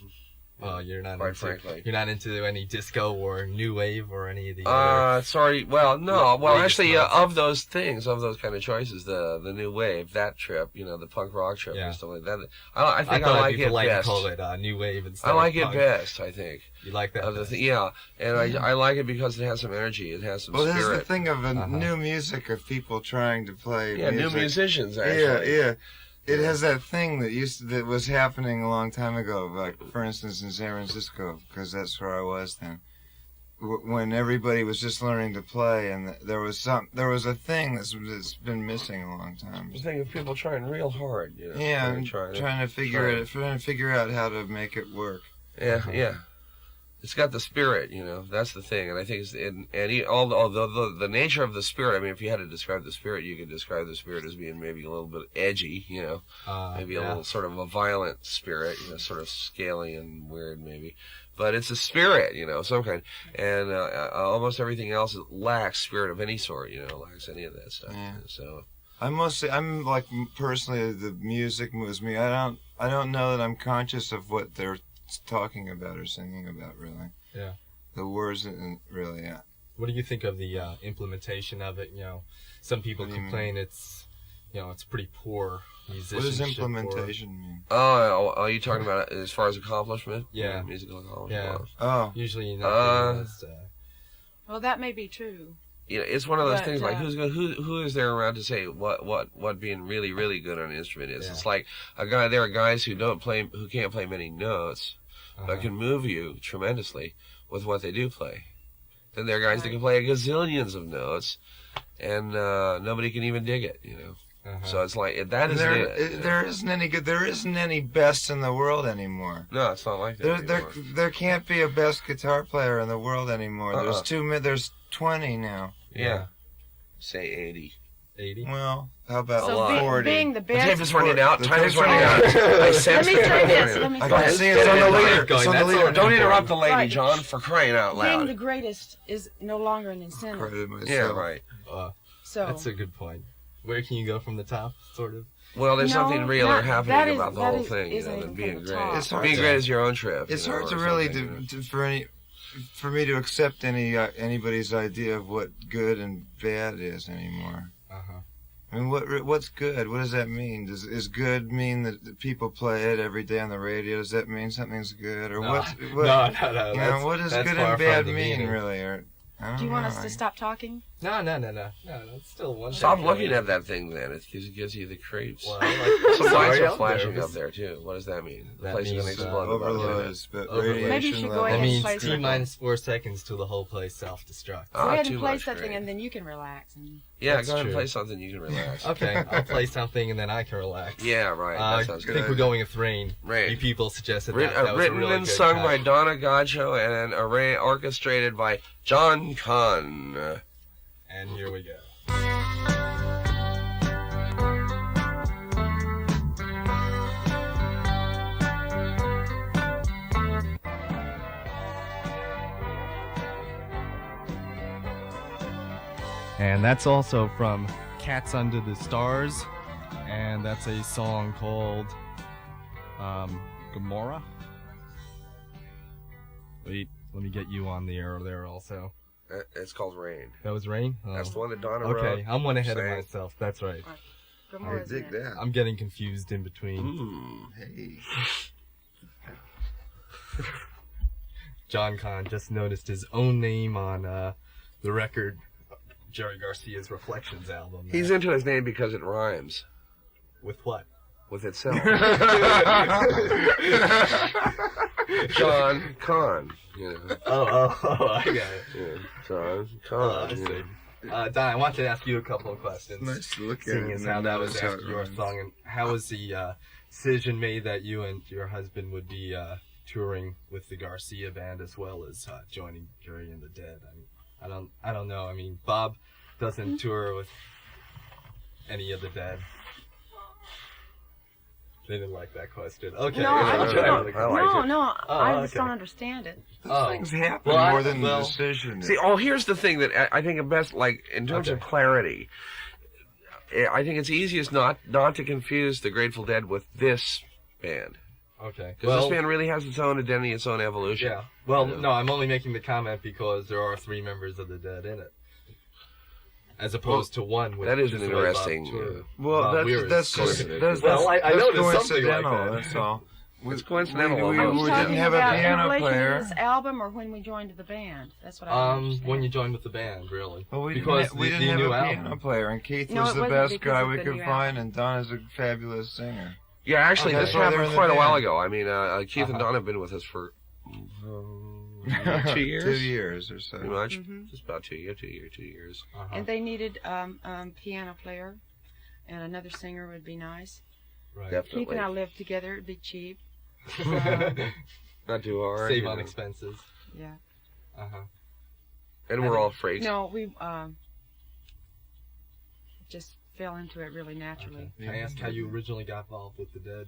[SPEAKER 2] You're not
[SPEAKER 3] Quite
[SPEAKER 2] into,
[SPEAKER 3] frankly.
[SPEAKER 2] you're not into any disco or new wave or any of the other.
[SPEAKER 3] Sorry. Well, no. Well,
[SPEAKER 2] latest
[SPEAKER 3] actually,
[SPEAKER 2] stuff.
[SPEAKER 3] of those things, of those kind of choices, the new wave, that trip, you know, the punk rock trip
[SPEAKER 2] Yeah.
[SPEAKER 3] and stuff like that. I think I
[SPEAKER 2] thought
[SPEAKER 3] like
[SPEAKER 2] it'd be
[SPEAKER 3] it
[SPEAKER 2] polite
[SPEAKER 3] best.
[SPEAKER 2] to call it new wave instead
[SPEAKER 3] I like
[SPEAKER 2] of
[SPEAKER 3] it
[SPEAKER 2] punk.
[SPEAKER 3] best. I think.
[SPEAKER 2] You like that?
[SPEAKER 3] Of the
[SPEAKER 2] best?
[SPEAKER 3] yeah, and I like it because it has some energy. It has some
[SPEAKER 5] well, that's the
[SPEAKER 3] spirit.
[SPEAKER 5] thing of
[SPEAKER 2] Uh-huh.
[SPEAKER 5] new music of people trying to play
[SPEAKER 3] Yeah,
[SPEAKER 5] music.
[SPEAKER 3] new musicians actually.
[SPEAKER 5] Yeah. It has that thing that was happening a long time ago, like for instance in San Francisco, because that's where I was then. When everybody was just learning to play, and there was a thing that's been missing a long time.
[SPEAKER 3] The thing of people trying real hard. You know,
[SPEAKER 5] Yeah,
[SPEAKER 3] really
[SPEAKER 5] and
[SPEAKER 3] trying
[SPEAKER 5] trying to figure out how to make it work.
[SPEAKER 3] Yeah, yeah. It's got the spirit, you know. That's the thing, and I think although the nature of the spirit. I mean, if you had to describe the spirit, you could describe the spirit as being maybe a little bit edgy, you know, maybe a little sort of a violent spirit, you know, sort of scaly and weird, maybe. But it's a spirit, you know, some kind, and almost everything else lacks spirit of any sort, you know, lacks any of that stuff.
[SPEAKER 5] Yeah.
[SPEAKER 3] So.
[SPEAKER 5] I'm like personally the music moves me. I don't know that I'm conscious of what they're talking about or singing about really.
[SPEAKER 2] Yeah.
[SPEAKER 5] The words isn't really. Yeah.
[SPEAKER 2] What do you think of the implementation of it? You know, some people
[SPEAKER 5] What do you
[SPEAKER 2] complain it's pretty poor
[SPEAKER 5] What
[SPEAKER 2] musicianship.
[SPEAKER 5] does implementation mean?
[SPEAKER 3] Oh, are you talking about as far as accomplishment?
[SPEAKER 2] Yeah.
[SPEAKER 3] Musical accomplishment.
[SPEAKER 2] Yeah.
[SPEAKER 5] Oh,
[SPEAKER 2] Usually not.
[SPEAKER 4] Well, that may be true.
[SPEAKER 3] You know, it's one of those
[SPEAKER 4] But,
[SPEAKER 3] things like who is there around to say what being really really good on an instrument is?
[SPEAKER 2] Yeah.
[SPEAKER 3] It's like there are guys who can't play many notes, but can move you tremendously with what they do play. Then there are guys that can play a gazillions of notes, and nobody can even dig it. You know, so it's like that is it.
[SPEAKER 5] there isn't any good. There isn't any best in the world anymore.
[SPEAKER 3] No, it's not like that anymore.
[SPEAKER 5] There can't be a best guitar player in the world anymore. There's 20 now.
[SPEAKER 3] Yeah, say 80.
[SPEAKER 2] 80.
[SPEAKER 5] Well, how about
[SPEAKER 4] So
[SPEAKER 5] 40?
[SPEAKER 4] being the
[SPEAKER 3] The tape
[SPEAKER 4] best.
[SPEAKER 3] is running out.
[SPEAKER 5] The
[SPEAKER 3] Time is
[SPEAKER 5] tape's
[SPEAKER 3] running out.
[SPEAKER 5] running
[SPEAKER 3] I sense
[SPEAKER 4] Let me
[SPEAKER 3] the
[SPEAKER 4] say
[SPEAKER 3] time
[SPEAKER 4] this.
[SPEAKER 3] running
[SPEAKER 4] Let
[SPEAKER 3] out.
[SPEAKER 4] me
[SPEAKER 5] I
[SPEAKER 4] say
[SPEAKER 5] can
[SPEAKER 4] this.
[SPEAKER 5] see it's on the
[SPEAKER 2] Get it
[SPEAKER 5] leader.
[SPEAKER 2] going.
[SPEAKER 5] It's on the
[SPEAKER 2] That's
[SPEAKER 5] leader.
[SPEAKER 2] all.
[SPEAKER 3] Don't interrupt the lady,
[SPEAKER 4] Right.
[SPEAKER 3] John, for crying out
[SPEAKER 4] Being the
[SPEAKER 3] loud.
[SPEAKER 4] greatest is no longer an incentive.
[SPEAKER 5] Credit myself.
[SPEAKER 3] Yeah, right.
[SPEAKER 4] So
[SPEAKER 2] That's a good point. Where can you go from the top, sort of?
[SPEAKER 3] Well, there's
[SPEAKER 4] No,
[SPEAKER 3] something realer
[SPEAKER 4] that
[SPEAKER 3] happening
[SPEAKER 4] is-
[SPEAKER 3] about the
[SPEAKER 4] that
[SPEAKER 3] whole
[SPEAKER 4] is-
[SPEAKER 3] thing, you
[SPEAKER 4] isn't
[SPEAKER 3] know,
[SPEAKER 4] even
[SPEAKER 3] than being
[SPEAKER 4] from the
[SPEAKER 3] great.
[SPEAKER 4] top.
[SPEAKER 5] It's hard
[SPEAKER 3] Being
[SPEAKER 5] to-
[SPEAKER 3] great is your own trip.
[SPEAKER 5] It's
[SPEAKER 3] you know,
[SPEAKER 5] hard
[SPEAKER 3] or
[SPEAKER 5] to really
[SPEAKER 3] something,
[SPEAKER 5] for me to accept anybody's idea of what good and bad is anymore. I mean, what's good? What does that mean? Is good mean that people play it every day on the radio? Does that mean something's good, or
[SPEAKER 2] No.
[SPEAKER 5] what?
[SPEAKER 2] No.
[SPEAKER 5] You know, what does
[SPEAKER 2] that's
[SPEAKER 5] good
[SPEAKER 2] far
[SPEAKER 5] and
[SPEAKER 2] from
[SPEAKER 5] bad
[SPEAKER 2] the
[SPEAKER 5] mean,
[SPEAKER 2] meaning.
[SPEAKER 5] really? Or I don't
[SPEAKER 4] do you want
[SPEAKER 5] know.
[SPEAKER 4] us to stop talking?
[SPEAKER 2] No. It's still one.
[SPEAKER 3] Stop
[SPEAKER 2] thing.
[SPEAKER 3] looking at that thing, then. It gives you the creeps.
[SPEAKER 2] Well, like,
[SPEAKER 3] Some lights
[SPEAKER 2] sorry,
[SPEAKER 3] are
[SPEAKER 2] out
[SPEAKER 3] flashing
[SPEAKER 2] there.
[SPEAKER 3] up there, too. What does that mean? The
[SPEAKER 2] That
[SPEAKER 3] place is going to
[SPEAKER 2] means,
[SPEAKER 3] explode. in about a minute.
[SPEAKER 5] Overloads, but
[SPEAKER 2] Overload.
[SPEAKER 5] radiation
[SPEAKER 4] Maybe you should go
[SPEAKER 5] level.
[SPEAKER 4] ahead
[SPEAKER 2] That
[SPEAKER 4] and
[SPEAKER 2] means
[SPEAKER 4] play
[SPEAKER 2] T
[SPEAKER 4] something.
[SPEAKER 2] minus 4 seconds till the whole place self-destructs.
[SPEAKER 3] Ah,
[SPEAKER 4] Go ahead
[SPEAKER 3] too
[SPEAKER 4] and play
[SPEAKER 3] much,
[SPEAKER 4] something,
[SPEAKER 3] great.
[SPEAKER 4] and then you can relax. And
[SPEAKER 3] Yeah,
[SPEAKER 2] That's
[SPEAKER 3] go ahead and
[SPEAKER 2] true.
[SPEAKER 3] play something you can relax.
[SPEAKER 2] Okay, I'll play something and then I can relax.
[SPEAKER 3] Yeah, right.
[SPEAKER 2] I
[SPEAKER 3] That sounds
[SPEAKER 2] think
[SPEAKER 3] good.
[SPEAKER 2] we're going with Rain.
[SPEAKER 3] Rain.
[SPEAKER 2] You people suggested that. That was a
[SPEAKER 3] Written
[SPEAKER 2] really
[SPEAKER 3] and
[SPEAKER 2] good
[SPEAKER 3] sung
[SPEAKER 2] cut.
[SPEAKER 3] by Donna Gacho and orchestrated by John Kahn.
[SPEAKER 2] And here we go. And that's also from Cats Under the Stars, and that's a song called Gomorrah. Wait, let me get you on the air there also.
[SPEAKER 3] It's called Rain.
[SPEAKER 2] That was Rain? Oh.
[SPEAKER 3] That's the one that Donna wrote.
[SPEAKER 2] Okay, I'm one ahead of
[SPEAKER 3] Sang.
[SPEAKER 2] myself. That's right.
[SPEAKER 4] Good
[SPEAKER 5] I
[SPEAKER 4] morning.
[SPEAKER 5] dig that.
[SPEAKER 2] I'm getting confused in between.
[SPEAKER 5] Hey.
[SPEAKER 2] John Kahn just noticed his own name on the record, Jerry Garcia's Reflections album.
[SPEAKER 3] He's into his name because it rhymes
[SPEAKER 2] With what?
[SPEAKER 3] with itself. John Kahn. You know.
[SPEAKER 2] Oh, I got it.
[SPEAKER 3] Yeah, John
[SPEAKER 2] I
[SPEAKER 3] Kahn.
[SPEAKER 2] see.
[SPEAKER 3] you know.
[SPEAKER 2] Don, I want to ask you a couple of questions.
[SPEAKER 5] Nice to look at
[SPEAKER 2] Seeing
[SPEAKER 5] it.
[SPEAKER 2] as
[SPEAKER 5] and
[SPEAKER 2] how
[SPEAKER 5] then
[SPEAKER 2] that was
[SPEAKER 5] notice how
[SPEAKER 2] after
[SPEAKER 5] it
[SPEAKER 2] your
[SPEAKER 5] runs.
[SPEAKER 2] song, and how was the decision made that you and your husband would be touring with the Garcia Band as well as joining Jerry and the Dead? I don't know. I mean, Bob doesn't tour with any of the Dead. They didn't like that question. Okay.
[SPEAKER 4] No, I
[SPEAKER 3] no,
[SPEAKER 4] just
[SPEAKER 3] no,
[SPEAKER 4] don't.
[SPEAKER 3] I like
[SPEAKER 4] No,
[SPEAKER 3] it.
[SPEAKER 4] no, I just
[SPEAKER 2] okay.
[SPEAKER 4] don't understand it.
[SPEAKER 5] Those things happen
[SPEAKER 2] Well,
[SPEAKER 5] more than
[SPEAKER 2] well,
[SPEAKER 5] the decision.
[SPEAKER 3] See, here's the thing that I think of best, like, in terms of
[SPEAKER 2] Okay.
[SPEAKER 3] clarity, I think it's easiest not to confuse the Grateful Dead with this band.
[SPEAKER 2] Okay.
[SPEAKER 3] Because this band really has its own identity, its own evolution.
[SPEAKER 2] Yeah. Well,
[SPEAKER 3] You know?
[SPEAKER 2] no, I'm only making the comment because there are 3 members of the Dead in it, as opposed to one. With
[SPEAKER 3] that is
[SPEAKER 2] just
[SPEAKER 3] an
[SPEAKER 2] the way Bob
[SPEAKER 3] interesting,
[SPEAKER 2] toured.
[SPEAKER 5] well,
[SPEAKER 2] Bob Weir is
[SPEAKER 5] that's just
[SPEAKER 2] coincidence.
[SPEAKER 5] that's,
[SPEAKER 2] Well, I know there's something like
[SPEAKER 5] coincidental.
[SPEAKER 2] that.
[SPEAKER 5] That's all.
[SPEAKER 3] It's coincidental.
[SPEAKER 5] We
[SPEAKER 4] Are you
[SPEAKER 5] didn't
[SPEAKER 4] talking
[SPEAKER 5] have a
[SPEAKER 4] about in
[SPEAKER 5] piano
[SPEAKER 4] relation
[SPEAKER 5] player.
[SPEAKER 4] to this album or when we joined the band? That's what I understand.
[SPEAKER 2] When you joined with the band, really.
[SPEAKER 5] Well, we
[SPEAKER 2] because
[SPEAKER 5] didn't, we
[SPEAKER 2] the
[SPEAKER 5] didn't have
[SPEAKER 2] new
[SPEAKER 5] a
[SPEAKER 2] album.
[SPEAKER 5] piano player, and Keith
[SPEAKER 4] No,
[SPEAKER 5] was
[SPEAKER 4] it
[SPEAKER 5] the
[SPEAKER 4] wasn't
[SPEAKER 5] best
[SPEAKER 4] because
[SPEAKER 5] guy
[SPEAKER 4] of
[SPEAKER 5] we
[SPEAKER 4] the
[SPEAKER 5] could
[SPEAKER 4] new
[SPEAKER 5] find, and Donna's a fabulous singer.
[SPEAKER 3] Yeah, actually,
[SPEAKER 5] Okay,
[SPEAKER 3] this
[SPEAKER 5] so they're
[SPEAKER 3] happened
[SPEAKER 5] in the
[SPEAKER 3] quite a while
[SPEAKER 5] band.
[SPEAKER 3] ago. I mean, Keith and Donna have been with us for 2 years?
[SPEAKER 5] 2 years or so.
[SPEAKER 3] Pretty much.
[SPEAKER 4] Mhm.
[SPEAKER 3] Just about 2 years.
[SPEAKER 2] Uh-huh.
[SPEAKER 4] And they needed piano player, and another singer would be nice.
[SPEAKER 2] Right.
[SPEAKER 3] Definitely.
[SPEAKER 4] Keith and I lived together. It'd be cheap.
[SPEAKER 3] Not too hard.
[SPEAKER 2] Save
[SPEAKER 3] you
[SPEAKER 2] on
[SPEAKER 3] know.
[SPEAKER 2] expenses.
[SPEAKER 4] Yeah.
[SPEAKER 2] Uh-huh.
[SPEAKER 3] And we're all freaks.
[SPEAKER 4] No, we just fell into it really naturally.
[SPEAKER 2] Okay. Can I ask how you originally got involved with the Dead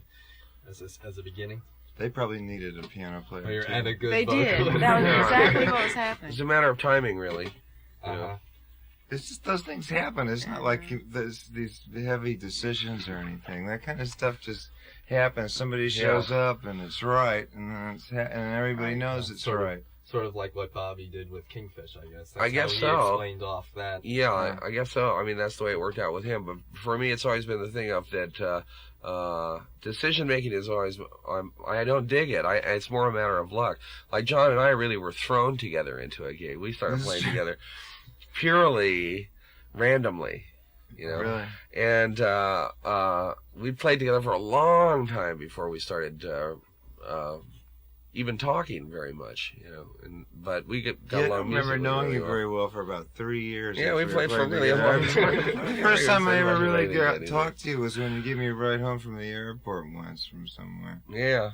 [SPEAKER 2] as a beginning?
[SPEAKER 5] They probably needed a piano player.
[SPEAKER 2] Or you're
[SPEAKER 5] too.
[SPEAKER 2] and a good
[SPEAKER 4] They did.
[SPEAKER 2] vocalist?
[SPEAKER 4] That was exactly what was happening.
[SPEAKER 3] It's a matter of timing, really.
[SPEAKER 2] Uh-huh.
[SPEAKER 5] It's just those things happen. It's not like there's these heavy decisions or anything. That kind of stuff just happens. Somebody shows up and it's right, and then and everybody knows it's
[SPEAKER 2] Sort of.
[SPEAKER 5] right.
[SPEAKER 2] Sort of like what Bobby did with Kingfish, I guess. That's
[SPEAKER 3] I guess
[SPEAKER 2] how he
[SPEAKER 3] so.
[SPEAKER 2] explained off that.
[SPEAKER 3] Yeah, I guess so. I mean, that's the way it worked out with him. But for me, it's always been the thing of that decision making is always. I don't dig it. It's more a matter of luck. Like John and I really were thrown together into a gig. We started playing together purely randomly, you know.
[SPEAKER 5] Really?
[SPEAKER 3] And we played together for a long time before we started even talking very much, you know. But we got
[SPEAKER 5] Yeah, I
[SPEAKER 3] along.
[SPEAKER 5] don't remember
[SPEAKER 3] musically
[SPEAKER 5] knowing
[SPEAKER 3] really
[SPEAKER 5] you
[SPEAKER 3] well.
[SPEAKER 5] very well for about 3 years.
[SPEAKER 3] Yeah, we
[SPEAKER 5] after
[SPEAKER 3] played for really a
[SPEAKER 5] together.
[SPEAKER 3] long time.
[SPEAKER 5] The first time I ever really
[SPEAKER 3] Anything.
[SPEAKER 5] got talked to you was when you gave me a ride home from the airport once from somewhere.
[SPEAKER 3] Yeah.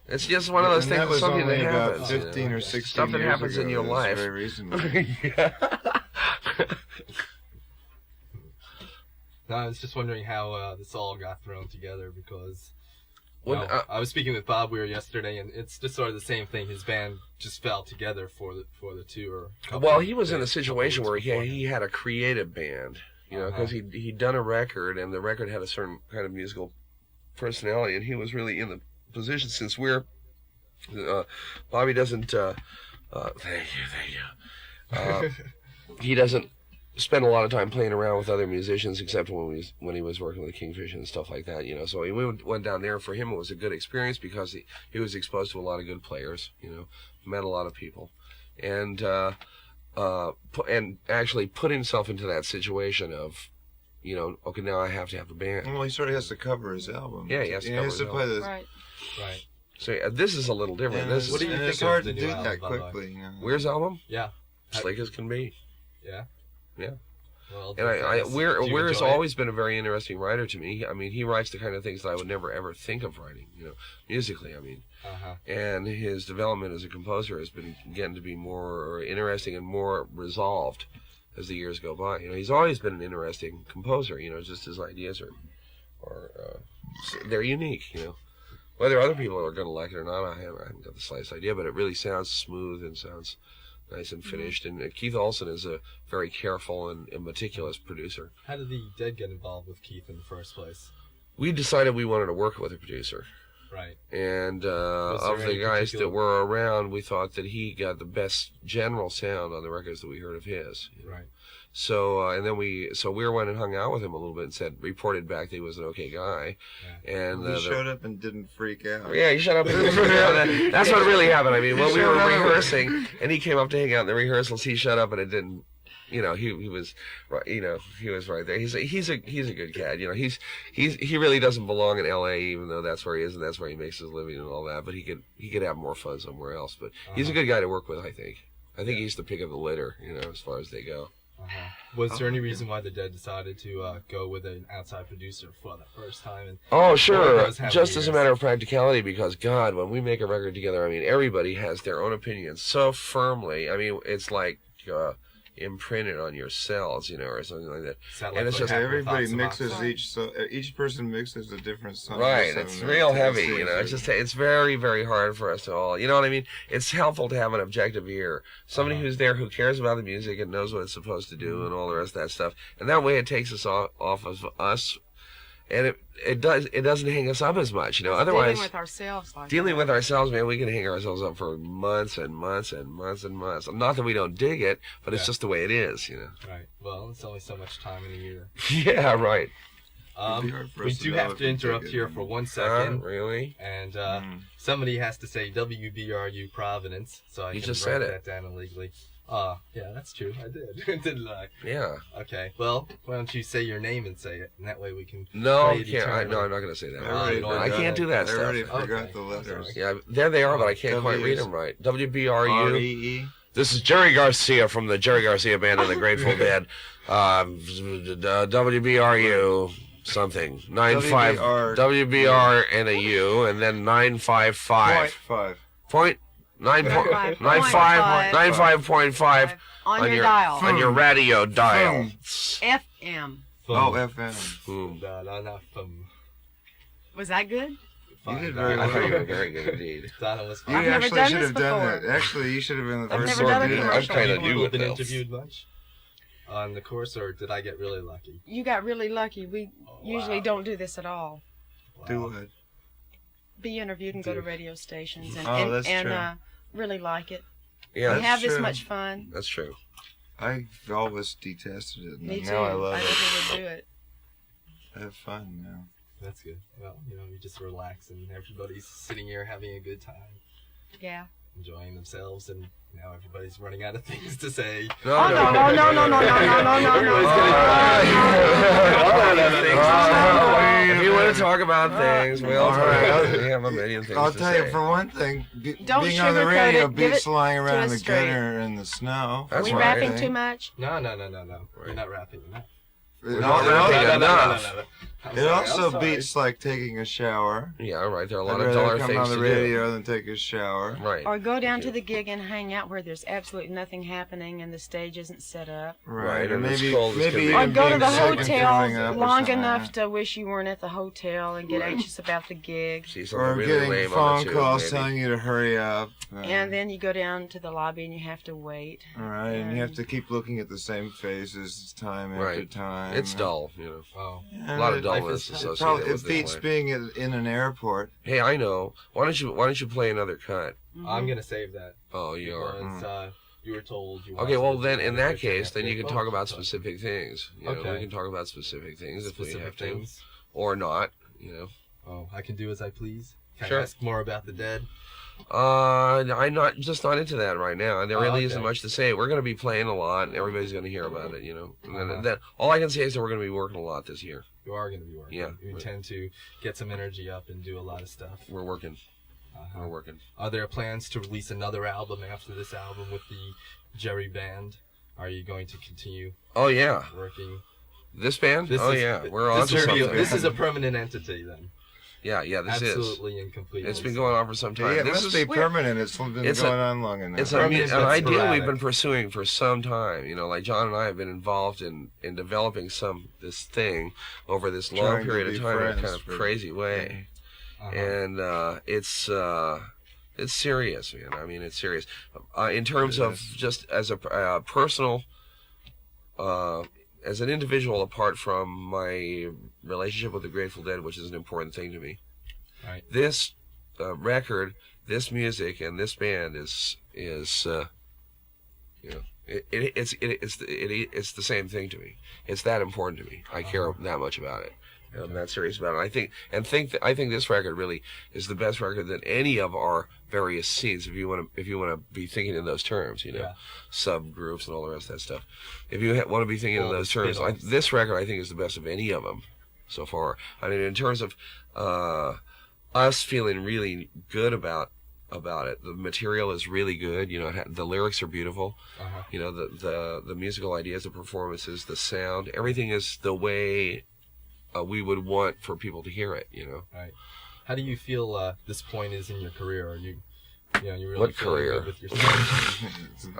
[SPEAKER 3] It's just one of those
[SPEAKER 5] And
[SPEAKER 3] things.
[SPEAKER 5] that was
[SPEAKER 3] Something
[SPEAKER 5] only
[SPEAKER 3] that
[SPEAKER 5] about
[SPEAKER 3] happens.
[SPEAKER 5] 15
[SPEAKER 3] you know?
[SPEAKER 5] or 16
[SPEAKER 3] Stuff that
[SPEAKER 5] years
[SPEAKER 3] happens
[SPEAKER 5] ago.
[SPEAKER 3] in your
[SPEAKER 5] That was
[SPEAKER 3] life.
[SPEAKER 5] very recently.
[SPEAKER 3] Yeah.
[SPEAKER 2] No, I was just wondering how this all got thrown together because
[SPEAKER 3] When,
[SPEAKER 2] well, I was speaking with Bob Weir yesterday, and it's just sort of the same thing. His band just fell together for the tour.
[SPEAKER 3] Well, he was in a
[SPEAKER 2] couple
[SPEAKER 3] situation
[SPEAKER 2] weeks
[SPEAKER 3] where
[SPEAKER 2] beforehand.
[SPEAKER 3] he had a creative band, you know, because he'd done a record, and the record had a certain kind of musical personality, and he was really in the position since Bobby doesn't. Thank you. He doesn't spend a lot of time playing around with other musicians, except when he was working with Kingfish and stuff like that, you know. So he went down there. For him, it was a good experience because he was exposed to a lot of good players, you know, met a lot of people, and actually put himself into that situation of, you know, okay, now I have to have a band.
[SPEAKER 5] Well, he sort of has to cover his album.
[SPEAKER 3] Yeah, he has to cover his
[SPEAKER 5] play the.
[SPEAKER 4] Right.
[SPEAKER 2] Right.
[SPEAKER 3] So this is a little different.
[SPEAKER 5] And
[SPEAKER 3] This
[SPEAKER 2] What do
[SPEAKER 3] is
[SPEAKER 2] you
[SPEAKER 5] it's
[SPEAKER 2] think of
[SPEAKER 5] hard
[SPEAKER 2] the
[SPEAKER 5] to
[SPEAKER 2] new
[SPEAKER 5] do
[SPEAKER 2] album,
[SPEAKER 5] that
[SPEAKER 2] by the way?
[SPEAKER 5] quickly. You know.
[SPEAKER 3] Weir's album,
[SPEAKER 2] Yeah.
[SPEAKER 3] slick as can be.
[SPEAKER 2] Yeah.
[SPEAKER 3] Yeah.
[SPEAKER 2] Well,
[SPEAKER 3] And Weir
[SPEAKER 2] do you
[SPEAKER 3] has
[SPEAKER 2] enjoy it?
[SPEAKER 3] always been a very interesting writer to me. I mean, he writes the kind of things that I would never ever think of writing, you know, musically. I mean, and his development as a composer has been getting to be more interesting and more resolved as the years go by. You know, he's always been an interesting composer. You know, just his ideas are they're unique. You know, whether other people are going to like it or not, I haven't got the slightest idea. But it really sounds smooth and sounds nice and finished. And Keith Olsen is a very careful and meticulous producer.
[SPEAKER 2] How did the Dead get involved with Keith in the first place?
[SPEAKER 3] We decided we wanted to work with a producer.
[SPEAKER 2] Right.
[SPEAKER 3] And
[SPEAKER 2] Was there
[SPEAKER 3] of the
[SPEAKER 2] any
[SPEAKER 3] guys
[SPEAKER 2] particular-
[SPEAKER 3] that were around, we thought that he got the best general sound on the records that we heard of his.
[SPEAKER 2] Right.
[SPEAKER 3] So and then we went and hung out with him a little bit and reported back that he was an okay guy.
[SPEAKER 2] Yeah.
[SPEAKER 3] And
[SPEAKER 5] He showed up and didn't freak out.
[SPEAKER 3] yeah, he shut up. That's what really happened. I mean, when we were rehearsing, and he came up to hang out in the rehearsals, he shut up and it didn't. You know, he was right. You know, he was right there. He's a good cat. You know, he really doesn't belong in L.A. even though that's where he is and that's where he makes his living and all that. But he could have more fun somewhere else. But he's a good guy to work with. I think he's the pick of the litter. You know, as far as they go.
[SPEAKER 2] Was there any reason why the Dead decided to go with an outside producer for the first time? And
[SPEAKER 3] Oh, sure.
[SPEAKER 2] those have
[SPEAKER 3] Just
[SPEAKER 2] years.
[SPEAKER 3] as a matter of practicality, because God, when we make a record together, I mean, everybody has their own opinions so firmly. I mean, it's like imprinted on your cells, you know, or something like that.
[SPEAKER 2] Satellite
[SPEAKER 3] And it's just
[SPEAKER 2] photography
[SPEAKER 5] Everybody
[SPEAKER 2] thoughts
[SPEAKER 5] mixes
[SPEAKER 2] about-
[SPEAKER 5] each person mixes a different song.
[SPEAKER 3] Right,
[SPEAKER 5] So
[SPEAKER 3] it's
[SPEAKER 5] no
[SPEAKER 3] real
[SPEAKER 5] one
[SPEAKER 3] heavy,
[SPEAKER 5] takes
[SPEAKER 3] you know.
[SPEAKER 5] it.
[SPEAKER 3] It's just it's very, very hard for us to all. You know what I mean? It's helpful to have an objective ear, somebody who's there who cares about the music and knows what it's supposed to do and all the rest of that stuff. And that way, it takes us off of us, and it doesn't hang us up as much, you know. Otherwise,
[SPEAKER 4] dealing with ourselves like
[SPEAKER 3] dealing
[SPEAKER 4] that.
[SPEAKER 3] with ourselves, man, we can hang ourselves up for months and months and months and months. Not that we don't dig it, but it's
[SPEAKER 2] Yeah.
[SPEAKER 3] just the way it is, you know.
[SPEAKER 2] Right. Well, it's only so much time in a year.
[SPEAKER 3] Yeah, right.
[SPEAKER 5] It'd be hard for
[SPEAKER 2] We
[SPEAKER 5] us
[SPEAKER 2] do
[SPEAKER 5] know
[SPEAKER 2] have
[SPEAKER 5] if
[SPEAKER 2] to
[SPEAKER 5] we
[SPEAKER 2] interrupt
[SPEAKER 5] dig it
[SPEAKER 2] here
[SPEAKER 5] or
[SPEAKER 2] for
[SPEAKER 5] not.
[SPEAKER 2] 1 second.
[SPEAKER 3] Really?
[SPEAKER 2] And somebody has to say WBRU Providence, so I
[SPEAKER 3] You
[SPEAKER 2] can
[SPEAKER 3] just
[SPEAKER 2] write
[SPEAKER 3] said it.
[SPEAKER 2] that down illegally. Yeah, that's true. I did. Didn't I?
[SPEAKER 3] Yeah.
[SPEAKER 2] Okay. Well, why don't you say your name and say it, and that way we can.
[SPEAKER 3] No,
[SPEAKER 2] play
[SPEAKER 3] I
[SPEAKER 2] it
[SPEAKER 3] can't.
[SPEAKER 2] eternally.
[SPEAKER 3] I'm not going to say that.
[SPEAKER 5] Everybody
[SPEAKER 2] you know,
[SPEAKER 3] I
[SPEAKER 5] forgot-
[SPEAKER 3] can't do that
[SPEAKER 5] Everybody
[SPEAKER 3] stuff.
[SPEAKER 5] forgot
[SPEAKER 2] Okay.
[SPEAKER 5] the letters.
[SPEAKER 3] Yeah, there they are, but I can't quite read
[SPEAKER 5] W's.
[SPEAKER 3] them right. WBRU.
[SPEAKER 5] R-E-E.
[SPEAKER 3] This is Jerry Garcia from the Jerry Garcia Band and the Grateful Dead. WBRU something 95
[SPEAKER 5] WBR.
[SPEAKER 3] WBR and a U and then 955
[SPEAKER 5] 5.
[SPEAKER 3] point 95
[SPEAKER 4] 95.
[SPEAKER 3] 95.5
[SPEAKER 4] on your dial.
[SPEAKER 3] on your radio dial.
[SPEAKER 4] FM.
[SPEAKER 5] Oh, FM.
[SPEAKER 3] Boom.
[SPEAKER 4] Was that good?
[SPEAKER 5] You did very
[SPEAKER 3] I thought you were
[SPEAKER 5] well.
[SPEAKER 3] very good indeed.
[SPEAKER 2] Donna was
[SPEAKER 5] You
[SPEAKER 2] fine.
[SPEAKER 4] I've never
[SPEAKER 5] actually
[SPEAKER 4] done
[SPEAKER 5] should
[SPEAKER 4] this
[SPEAKER 5] have done
[SPEAKER 4] before.
[SPEAKER 5] that. Actually, you should have been the
[SPEAKER 4] I've
[SPEAKER 5] first
[SPEAKER 4] never
[SPEAKER 5] one
[SPEAKER 4] done
[SPEAKER 5] to
[SPEAKER 4] a
[SPEAKER 5] do
[SPEAKER 4] commercial.
[SPEAKER 5] that.
[SPEAKER 3] I'm kinda
[SPEAKER 2] Have you
[SPEAKER 3] new with
[SPEAKER 2] been
[SPEAKER 3] this.
[SPEAKER 2] interviewed much on the course, or did I get really lucky?
[SPEAKER 4] You got really lucky. We usually don't do this at all.
[SPEAKER 5] Do what?
[SPEAKER 4] Be interviewed and go to radio stations and
[SPEAKER 5] Oh, that's
[SPEAKER 4] and
[SPEAKER 5] true.
[SPEAKER 4] really like it.
[SPEAKER 3] Yeah,
[SPEAKER 4] We have this
[SPEAKER 5] true.
[SPEAKER 4] much fun.
[SPEAKER 3] that's true.
[SPEAKER 5] I always detested it.
[SPEAKER 4] Me
[SPEAKER 5] and
[SPEAKER 4] too.
[SPEAKER 5] Now I love
[SPEAKER 4] I
[SPEAKER 5] it.
[SPEAKER 4] never would do it.
[SPEAKER 5] I have fun now.
[SPEAKER 2] That's good. Well, you know, you just relax and everybody's sitting here having a good time,
[SPEAKER 4] Yeah.
[SPEAKER 2] enjoying themselves, and now everybody's running out of things to say.
[SPEAKER 4] Oh no no no no no no no no no
[SPEAKER 2] Everybody's
[SPEAKER 4] no.
[SPEAKER 3] If you want to talk about things, we'll
[SPEAKER 5] All right.
[SPEAKER 3] we have a million things
[SPEAKER 5] I'll
[SPEAKER 3] to
[SPEAKER 5] tell
[SPEAKER 3] say.
[SPEAKER 5] you, for one thing,
[SPEAKER 4] Don't
[SPEAKER 5] being on the
[SPEAKER 4] sugarcoat
[SPEAKER 5] radio
[SPEAKER 4] it. Give
[SPEAKER 5] beats
[SPEAKER 4] it
[SPEAKER 5] lying around in
[SPEAKER 4] to
[SPEAKER 5] the
[SPEAKER 4] us straight.
[SPEAKER 5] gutter in the snow.
[SPEAKER 3] That's
[SPEAKER 4] Are we
[SPEAKER 3] right.
[SPEAKER 4] rapping too much?
[SPEAKER 2] No. You're not rapping enough.
[SPEAKER 5] It,
[SPEAKER 3] not
[SPEAKER 5] al-
[SPEAKER 3] rapping
[SPEAKER 5] it al-
[SPEAKER 3] enough.
[SPEAKER 5] it also beats like taking a shower.
[SPEAKER 3] Yeah, right. There are a lot
[SPEAKER 5] I'd
[SPEAKER 3] of
[SPEAKER 5] rather
[SPEAKER 3] dollar
[SPEAKER 5] come
[SPEAKER 3] things
[SPEAKER 5] on
[SPEAKER 3] to
[SPEAKER 5] the radio than take a shower.
[SPEAKER 3] do. Right.
[SPEAKER 4] Or go down to the gig and hang out where there's absolutely nothing happening and the stage isn't set up.
[SPEAKER 5] Right,
[SPEAKER 3] Right,
[SPEAKER 5] or
[SPEAKER 3] and it's
[SPEAKER 5] maybe
[SPEAKER 3] cold as can
[SPEAKER 5] maybe
[SPEAKER 3] be.
[SPEAKER 4] Or
[SPEAKER 5] even
[SPEAKER 4] go to
[SPEAKER 5] being
[SPEAKER 4] the
[SPEAKER 5] sick and
[SPEAKER 4] hotel
[SPEAKER 5] throwing up or
[SPEAKER 4] long
[SPEAKER 5] something.
[SPEAKER 4] enough to wish you weren't at the hotel and get anxious about the gig.
[SPEAKER 3] See something
[SPEAKER 5] Or
[SPEAKER 3] really
[SPEAKER 5] getting
[SPEAKER 3] lame on
[SPEAKER 5] phone
[SPEAKER 3] the tube,
[SPEAKER 5] calls
[SPEAKER 3] maybe.
[SPEAKER 5] telling you to hurry up.
[SPEAKER 4] And then you go down to the lobby and you have to wait.
[SPEAKER 5] Right, and you have to keep looking at the same faces time after
[SPEAKER 3] Right.
[SPEAKER 5] time.
[SPEAKER 3] It's dull, you know.
[SPEAKER 2] Oh,
[SPEAKER 5] And
[SPEAKER 3] A lot of
[SPEAKER 5] it-
[SPEAKER 3] dullness
[SPEAKER 2] it
[SPEAKER 3] associated
[SPEAKER 5] Probably,
[SPEAKER 3] with
[SPEAKER 5] it beats
[SPEAKER 3] this.
[SPEAKER 5] being in an airport.
[SPEAKER 3] Hey, I know. Why don't you play another cut?
[SPEAKER 2] I'm gonna save that.
[SPEAKER 3] Oh, you are.
[SPEAKER 2] Because, you were told you.
[SPEAKER 3] Okay,
[SPEAKER 2] wanted
[SPEAKER 3] well
[SPEAKER 2] to
[SPEAKER 3] then
[SPEAKER 2] do
[SPEAKER 3] in
[SPEAKER 2] it
[SPEAKER 3] that
[SPEAKER 2] after
[SPEAKER 3] case, then you can talk about
[SPEAKER 2] so-
[SPEAKER 3] specific things. You know,
[SPEAKER 2] Okay.
[SPEAKER 3] we can talk about specific things if we
[SPEAKER 2] specific
[SPEAKER 3] have to,
[SPEAKER 2] things.
[SPEAKER 3] or not. You know.
[SPEAKER 2] Oh, I can do as I please. Can
[SPEAKER 3] Sure.
[SPEAKER 2] I ask more about the Dead?
[SPEAKER 3] I'm not into that right now, and there
[SPEAKER 2] Oh,
[SPEAKER 3] really
[SPEAKER 2] okay.
[SPEAKER 3] isn't much to say. We're going to be playing a lot, and everybody's going to hear about it. You know, and then,
[SPEAKER 2] Uh-huh.
[SPEAKER 3] then all I can say is that we're going to be working a lot this year.
[SPEAKER 2] You are going to be working.
[SPEAKER 3] Yeah.
[SPEAKER 2] You intend to get some energy up and do a lot of stuff.
[SPEAKER 3] We're working.
[SPEAKER 2] Uh-huh.
[SPEAKER 3] We're working.
[SPEAKER 2] Are there plans to release another album after this album with the Jerry Band? Are you going to continue
[SPEAKER 3] Oh yeah,
[SPEAKER 2] working?
[SPEAKER 3] this band.
[SPEAKER 2] This
[SPEAKER 3] Oh
[SPEAKER 2] is-
[SPEAKER 3] yeah, we're on
[SPEAKER 2] this
[SPEAKER 3] to
[SPEAKER 2] will be-
[SPEAKER 3] something.
[SPEAKER 2] This is a permanent entity then.
[SPEAKER 3] Yeah, this is.
[SPEAKER 2] Absolutely and completely.
[SPEAKER 3] It's been going on for some time.
[SPEAKER 5] Yeah, it
[SPEAKER 3] this
[SPEAKER 5] must
[SPEAKER 3] is
[SPEAKER 5] be permanent. It's been
[SPEAKER 3] it's
[SPEAKER 5] going
[SPEAKER 3] a-
[SPEAKER 5] on long enough.
[SPEAKER 3] It's
[SPEAKER 2] Permanent
[SPEAKER 3] an
[SPEAKER 2] but
[SPEAKER 3] idea we've
[SPEAKER 2] sporadic.
[SPEAKER 3] been pursuing for some time. You know, like John and I have been involved in developing this thing over this long
[SPEAKER 5] Trying to
[SPEAKER 3] period
[SPEAKER 5] be
[SPEAKER 3] of time in a kind
[SPEAKER 5] friends
[SPEAKER 3] of
[SPEAKER 5] for-
[SPEAKER 3] crazy way.
[SPEAKER 2] Uh-huh.
[SPEAKER 3] And It's serious, man. I mean, it's serious. In terms of just as a personal, as an individual, apart from my relationship with the Grateful Dead, which is an important thing to me.
[SPEAKER 2] Right.
[SPEAKER 3] This record, this music, and this band is you know, it's the same thing to me. It's that important to me. I care that much about it. I'm that serious about it. I think this record really is the best record that any of our various scenes. If you want to be thinking in those terms, subgroups and all the rest of that stuff. If you want to be thinking in those terms, this record I think is the best of any of them so far. I mean, in terms of us feeling really good about it. The material is really good. The lyrics are beautiful. The musical ideas, the performances, the sound, everything is the way we would want for people to hear it.
[SPEAKER 2] Right. How do you feel this point is in your career? Are you really
[SPEAKER 3] what
[SPEAKER 2] feeling
[SPEAKER 3] career?
[SPEAKER 2] good with yourself?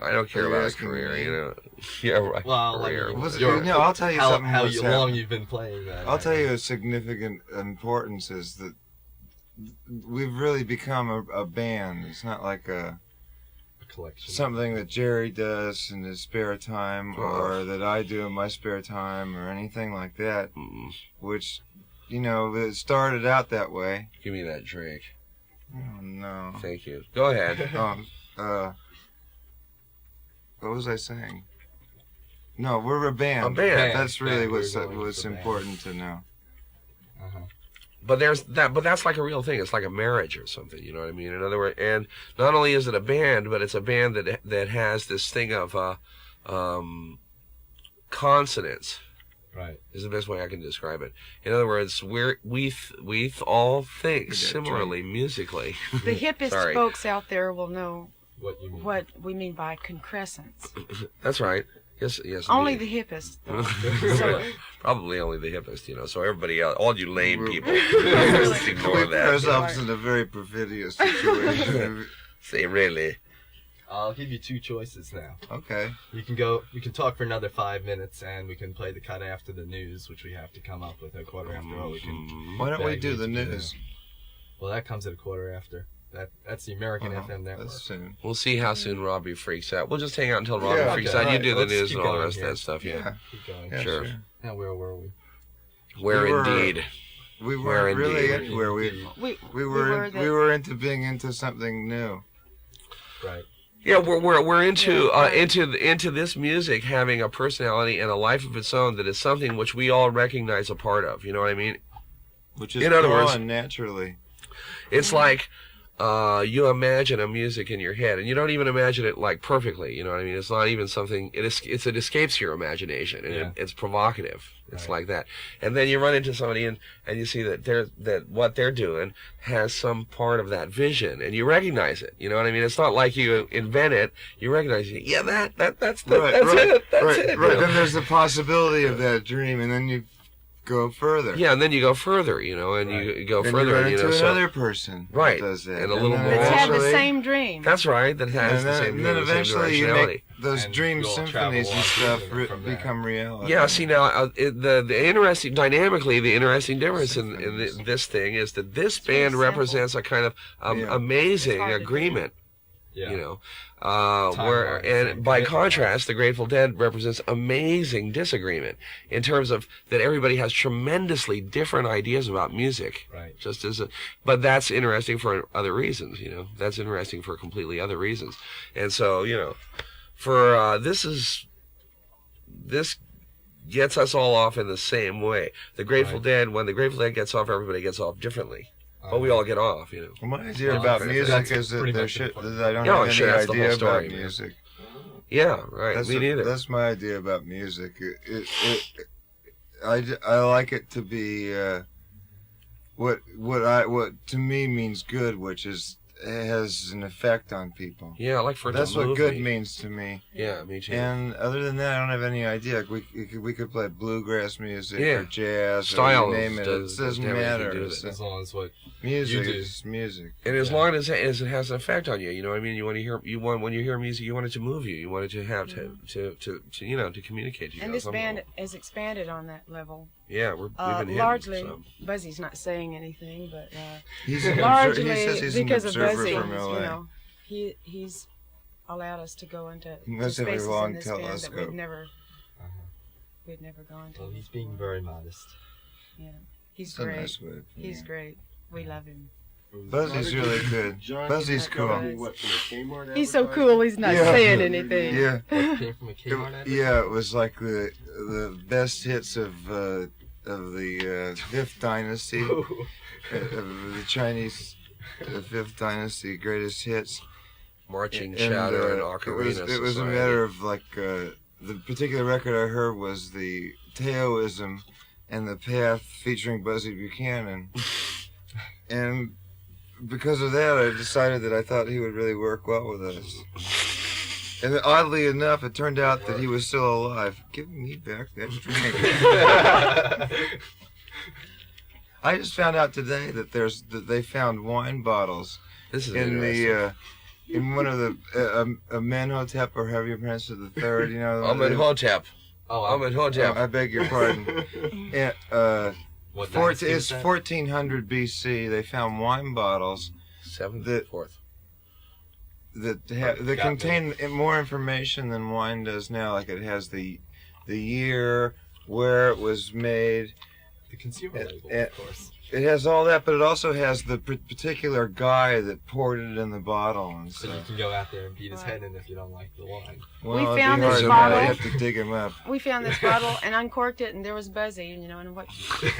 [SPEAKER 3] I don't care about a career. Yeah, right.
[SPEAKER 2] Well,
[SPEAKER 3] career.
[SPEAKER 5] I'll tell you something.
[SPEAKER 2] How long you've been playing that?
[SPEAKER 5] I'll tell you a significant importance is that we've really become a band. It's not like a
[SPEAKER 2] collection.
[SPEAKER 5] Something that Jerry does in his spare time, or that I do in my spare time, or anything like that. Which, it started out that way.
[SPEAKER 3] Give me that drink.
[SPEAKER 5] Oh no.
[SPEAKER 3] Thank you. Go ahead.
[SPEAKER 5] What was I saying? No, we're a band.
[SPEAKER 3] A band.
[SPEAKER 5] That's really what's important to know.
[SPEAKER 3] But that's like a real thing. It's like a marriage or something. You know what I mean? In other words, and not only is it a band, but it's a band that has this thing of consonance.
[SPEAKER 2] Right.
[SPEAKER 3] Is the best way I can describe it. In other words, we all think similarly musically.
[SPEAKER 4] The hippest folks out there will know
[SPEAKER 2] what you mean.
[SPEAKER 4] What we mean by concrescence.
[SPEAKER 3] That's right. Yes.
[SPEAKER 4] Only
[SPEAKER 3] indeed.
[SPEAKER 4] the hippest.
[SPEAKER 3] Probably only the hippest, So everybody else, all you lame people, just ignore
[SPEAKER 5] We put
[SPEAKER 3] that.
[SPEAKER 5] ourselves in a very perfidious situation.
[SPEAKER 3] Say really.
[SPEAKER 2] I'll give you two choices now.
[SPEAKER 5] Okay.
[SPEAKER 2] We can talk for another 5 minutes, and we can play the cut after the news, which we have to come up with at quarter after. Or we can.
[SPEAKER 5] Why don't we do the news?
[SPEAKER 2] Well, that comes at a quarter after. That's the American FM network.
[SPEAKER 5] That's soon.
[SPEAKER 3] We'll see how soon Robbie freaks out. We'll just hang out until Robbie freaks out. You
[SPEAKER 2] Right,
[SPEAKER 3] do the
[SPEAKER 2] let's
[SPEAKER 3] news
[SPEAKER 2] keep
[SPEAKER 3] and all the
[SPEAKER 2] going
[SPEAKER 3] rest
[SPEAKER 2] here.
[SPEAKER 3] of that stuff. Yeah.
[SPEAKER 2] Keep going.
[SPEAKER 5] Yeah,
[SPEAKER 3] Sure.
[SPEAKER 2] Now, where were we?
[SPEAKER 3] Where
[SPEAKER 5] We were-
[SPEAKER 3] indeed.
[SPEAKER 5] We
[SPEAKER 3] Where
[SPEAKER 5] weren't really
[SPEAKER 3] indeed.
[SPEAKER 5] anywhere. We were into being into something new.
[SPEAKER 2] Right.
[SPEAKER 3] Yeah, we're into this music having a personality and a life of its own that is something which we all recognize a part of. You know what I mean?
[SPEAKER 5] Which is
[SPEAKER 3] In other words-
[SPEAKER 5] growing naturally.
[SPEAKER 3] It's like you imagine a music in your head, and you don't even imagine it like perfectly. You know what I mean? It's not even something. It escapes your imagination, and it's provocative. It's like that. And then you run into somebody, and you see that what they're doing has some part of that vision, and you recognize it. You know what I mean? It's not like you invent it. You recognize it. Yeah, that's it. That's it.
[SPEAKER 5] Right. Then there's the possibility of that dream, and then you go further.
[SPEAKER 3] Yeah, and then you go further, and you go
[SPEAKER 5] Then
[SPEAKER 3] further,
[SPEAKER 5] you run
[SPEAKER 3] and
[SPEAKER 5] into
[SPEAKER 3] so
[SPEAKER 5] another person
[SPEAKER 3] Right.
[SPEAKER 5] that does that.
[SPEAKER 3] And a little
[SPEAKER 5] then
[SPEAKER 3] more.
[SPEAKER 4] That's had the
[SPEAKER 5] eventually-
[SPEAKER 4] same dream.
[SPEAKER 3] that's right. That has
[SPEAKER 5] And
[SPEAKER 3] the
[SPEAKER 5] then,
[SPEAKER 3] same.
[SPEAKER 5] and then
[SPEAKER 3] the same
[SPEAKER 5] eventually you
[SPEAKER 3] directionality.
[SPEAKER 5] make those
[SPEAKER 2] And
[SPEAKER 5] dream
[SPEAKER 2] you'll travel
[SPEAKER 5] symphonies and
[SPEAKER 2] on
[SPEAKER 5] stuff
[SPEAKER 2] from that.
[SPEAKER 5] become reality.
[SPEAKER 3] Yeah, see now, the interesting, dynamically, the interesting difference in this thing is that this band
[SPEAKER 4] simple.
[SPEAKER 3] represents a kind of amazing
[SPEAKER 4] It's hard to do.
[SPEAKER 3] agreement,
[SPEAKER 2] Yeah.
[SPEAKER 3] where, and by contrast, the Grateful Dead represents amazing disagreement in terms of that everybody has tremendously different ideas about music.
[SPEAKER 2] Right.
[SPEAKER 3] But that's interesting for other reasons, That's interesting for completely other reasons. And so, for, this gets us all off in the same way. The Grateful Dead, when the Grateful Dead gets off, everybody gets off differently. But we all get off,
[SPEAKER 5] Well, my idea
[SPEAKER 2] Well,
[SPEAKER 5] about
[SPEAKER 2] that's
[SPEAKER 5] music is that
[SPEAKER 2] pretty
[SPEAKER 5] there
[SPEAKER 2] much
[SPEAKER 5] should,
[SPEAKER 2] important.
[SPEAKER 5] that I don't
[SPEAKER 3] Yeah,
[SPEAKER 5] have
[SPEAKER 3] sure,
[SPEAKER 5] any
[SPEAKER 3] that's the whole
[SPEAKER 5] idea
[SPEAKER 3] story,
[SPEAKER 5] about
[SPEAKER 3] man.
[SPEAKER 5] music.
[SPEAKER 3] Yeah, right. Me neither.
[SPEAKER 5] That's my idea about music. I like it to be what to me means good, which is has an effect on people.
[SPEAKER 3] Yeah, I like for it
[SPEAKER 5] That's
[SPEAKER 3] to
[SPEAKER 5] what
[SPEAKER 3] move
[SPEAKER 5] good
[SPEAKER 3] me.
[SPEAKER 5] means to me.
[SPEAKER 3] Yeah, me too.
[SPEAKER 5] And other than that, I don't have any idea. We could play bluegrass music
[SPEAKER 3] Yeah.
[SPEAKER 5] or jazz
[SPEAKER 3] Style
[SPEAKER 5] or you name it. It
[SPEAKER 3] doesn't
[SPEAKER 5] doesn't
[SPEAKER 3] have anything to
[SPEAKER 5] matter.
[SPEAKER 3] do with
[SPEAKER 5] It's
[SPEAKER 3] it.
[SPEAKER 2] As long as what
[SPEAKER 5] Music
[SPEAKER 2] You do.
[SPEAKER 5] is music.
[SPEAKER 3] And as long as it has an effect on you, you know what I mean? You want to hear, when you hear music, you want it to move you. You want it to have to you know, to communicate to you.
[SPEAKER 4] And
[SPEAKER 3] on
[SPEAKER 4] this
[SPEAKER 3] some
[SPEAKER 4] band
[SPEAKER 3] level.
[SPEAKER 4] has expanded on that level.
[SPEAKER 3] Yeah, we've been hitting
[SPEAKER 4] Largely,
[SPEAKER 3] some.
[SPEAKER 4] Buzzy's not saying anything, but
[SPEAKER 5] He's an
[SPEAKER 4] largely
[SPEAKER 5] he says he's
[SPEAKER 4] because
[SPEAKER 5] an
[SPEAKER 4] of
[SPEAKER 5] observer
[SPEAKER 4] Buzzy,
[SPEAKER 5] from LA.
[SPEAKER 4] you know, he's allowed us to go into
[SPEAKER 5] He
[SPEAKER 4] to
[SPEAKER 5] must have a
[SPEAKER 4] spaces
[SPEAKER 5] long
[SPEAKER 4] in this band that
[SPEAKER 5] telescope.
[SPEAKER 4] we'd never gone to.
[SPEAKER 2] Well, he's being very modest.
[SPEAKER 4] Yeah, he's
[SPEAKER 5] It's a
[SPEAKER 4] great.
[SPEAKER 5] nice way of putting
[SPEAKER 4] He's
[SPEAKER 5] it.
[SPEAKER 4] great. We love him.
[SPEAKER 5] Buzzy's really good.
[SPEAKER 6] John,
[SPEAKER 5] Buzzy's
[SPEAKER 6] you
[SPEAKER 5] cool.
[SPEAKER 6] got me, what, from a Kmart
[SPEAKER 4] He's so
[SPEAKER 6] advertisement?
[SPEAKER 4] cool. He's not
[SPEAKER 5] Yeah.
[SPEAKER 4] saying anything.
[SPEAKER 5] Yeah.
[SPEAKER 2] That came from a Kmart ad?
[SPEAKER 5] Yeah, it was like the best hits of the Fifth Dynasty, of the Chinese Fifth Dynasty greatest hits.
[SPEAKER 3] Marching Shadow and Ocarina
[SPEAKER 5] It was a
[SPEAKER 3] Society.
[SPEAKER 5] matter of like the particular record I heard was the Taoism and the Path featuring Buzzy Buchanan, and because of that, I decided that I thought he would really work well with us. And oddly enough, it turned out that he was still alive. Give me back that drink. I just found out today that they found wine bottles
[SPEAKER 3] This is
[SPEAKER 5] in
[SPEAKER 3] interesting.
[SPEAKER 5] in one of the Amenhotep, or however you pronounce it, the third. You know,
[SPEAKER 3] Amenhotep.
[SPEAKER 2] Oh,
[SPEAKER 3] Amenhotep.
[SPEAKER 5] I beg your pardon. And,
[SPEAKER 2] what
[SPEAKER 5] Four,
[SPEAKER 2] dynasty was
[SPEAKER 5] it's
[SPEAKER 2] that?
[SPEAKER 5] 1400 BC. They found wine bottles
[SPEAKER 3] Seventh,
[SPEAKER 5] The-
[SPEAKER 3] fourth.
[SPEAKER 5] that
[SPEAKER 2] Got me.
[SPEAKER 5] contain more information than wine does now. Like it has the year, where it was made.
[SPEAKER 2] The consumer label,
[SPEAKER 5] eh,
[SPEAKER 2] of course.
[SPEAKER 5] It has all that, but it also has the particular guy that poured it in the bottle and
[SPEAKER 2] So you
[SPEAKER 5] stuff.
[SPEAKER 2] can go out there and beat his head in if you don't like the wine.
[SPEAKER 5] Well,
[SPEAKER 4] We
[SPEAKER 5] it'd be
[SPEAKER 4] found
[SPEAKER 5] hard
[SPEAKER 4] this
[SPEAKER 5] to know.
[SPEAKER 4] bottle.
[SPEAKER 5] You have to dig him up.
[SPEAKER 4] We found this bottle and uncorked it, and there was Buzzy, you know, and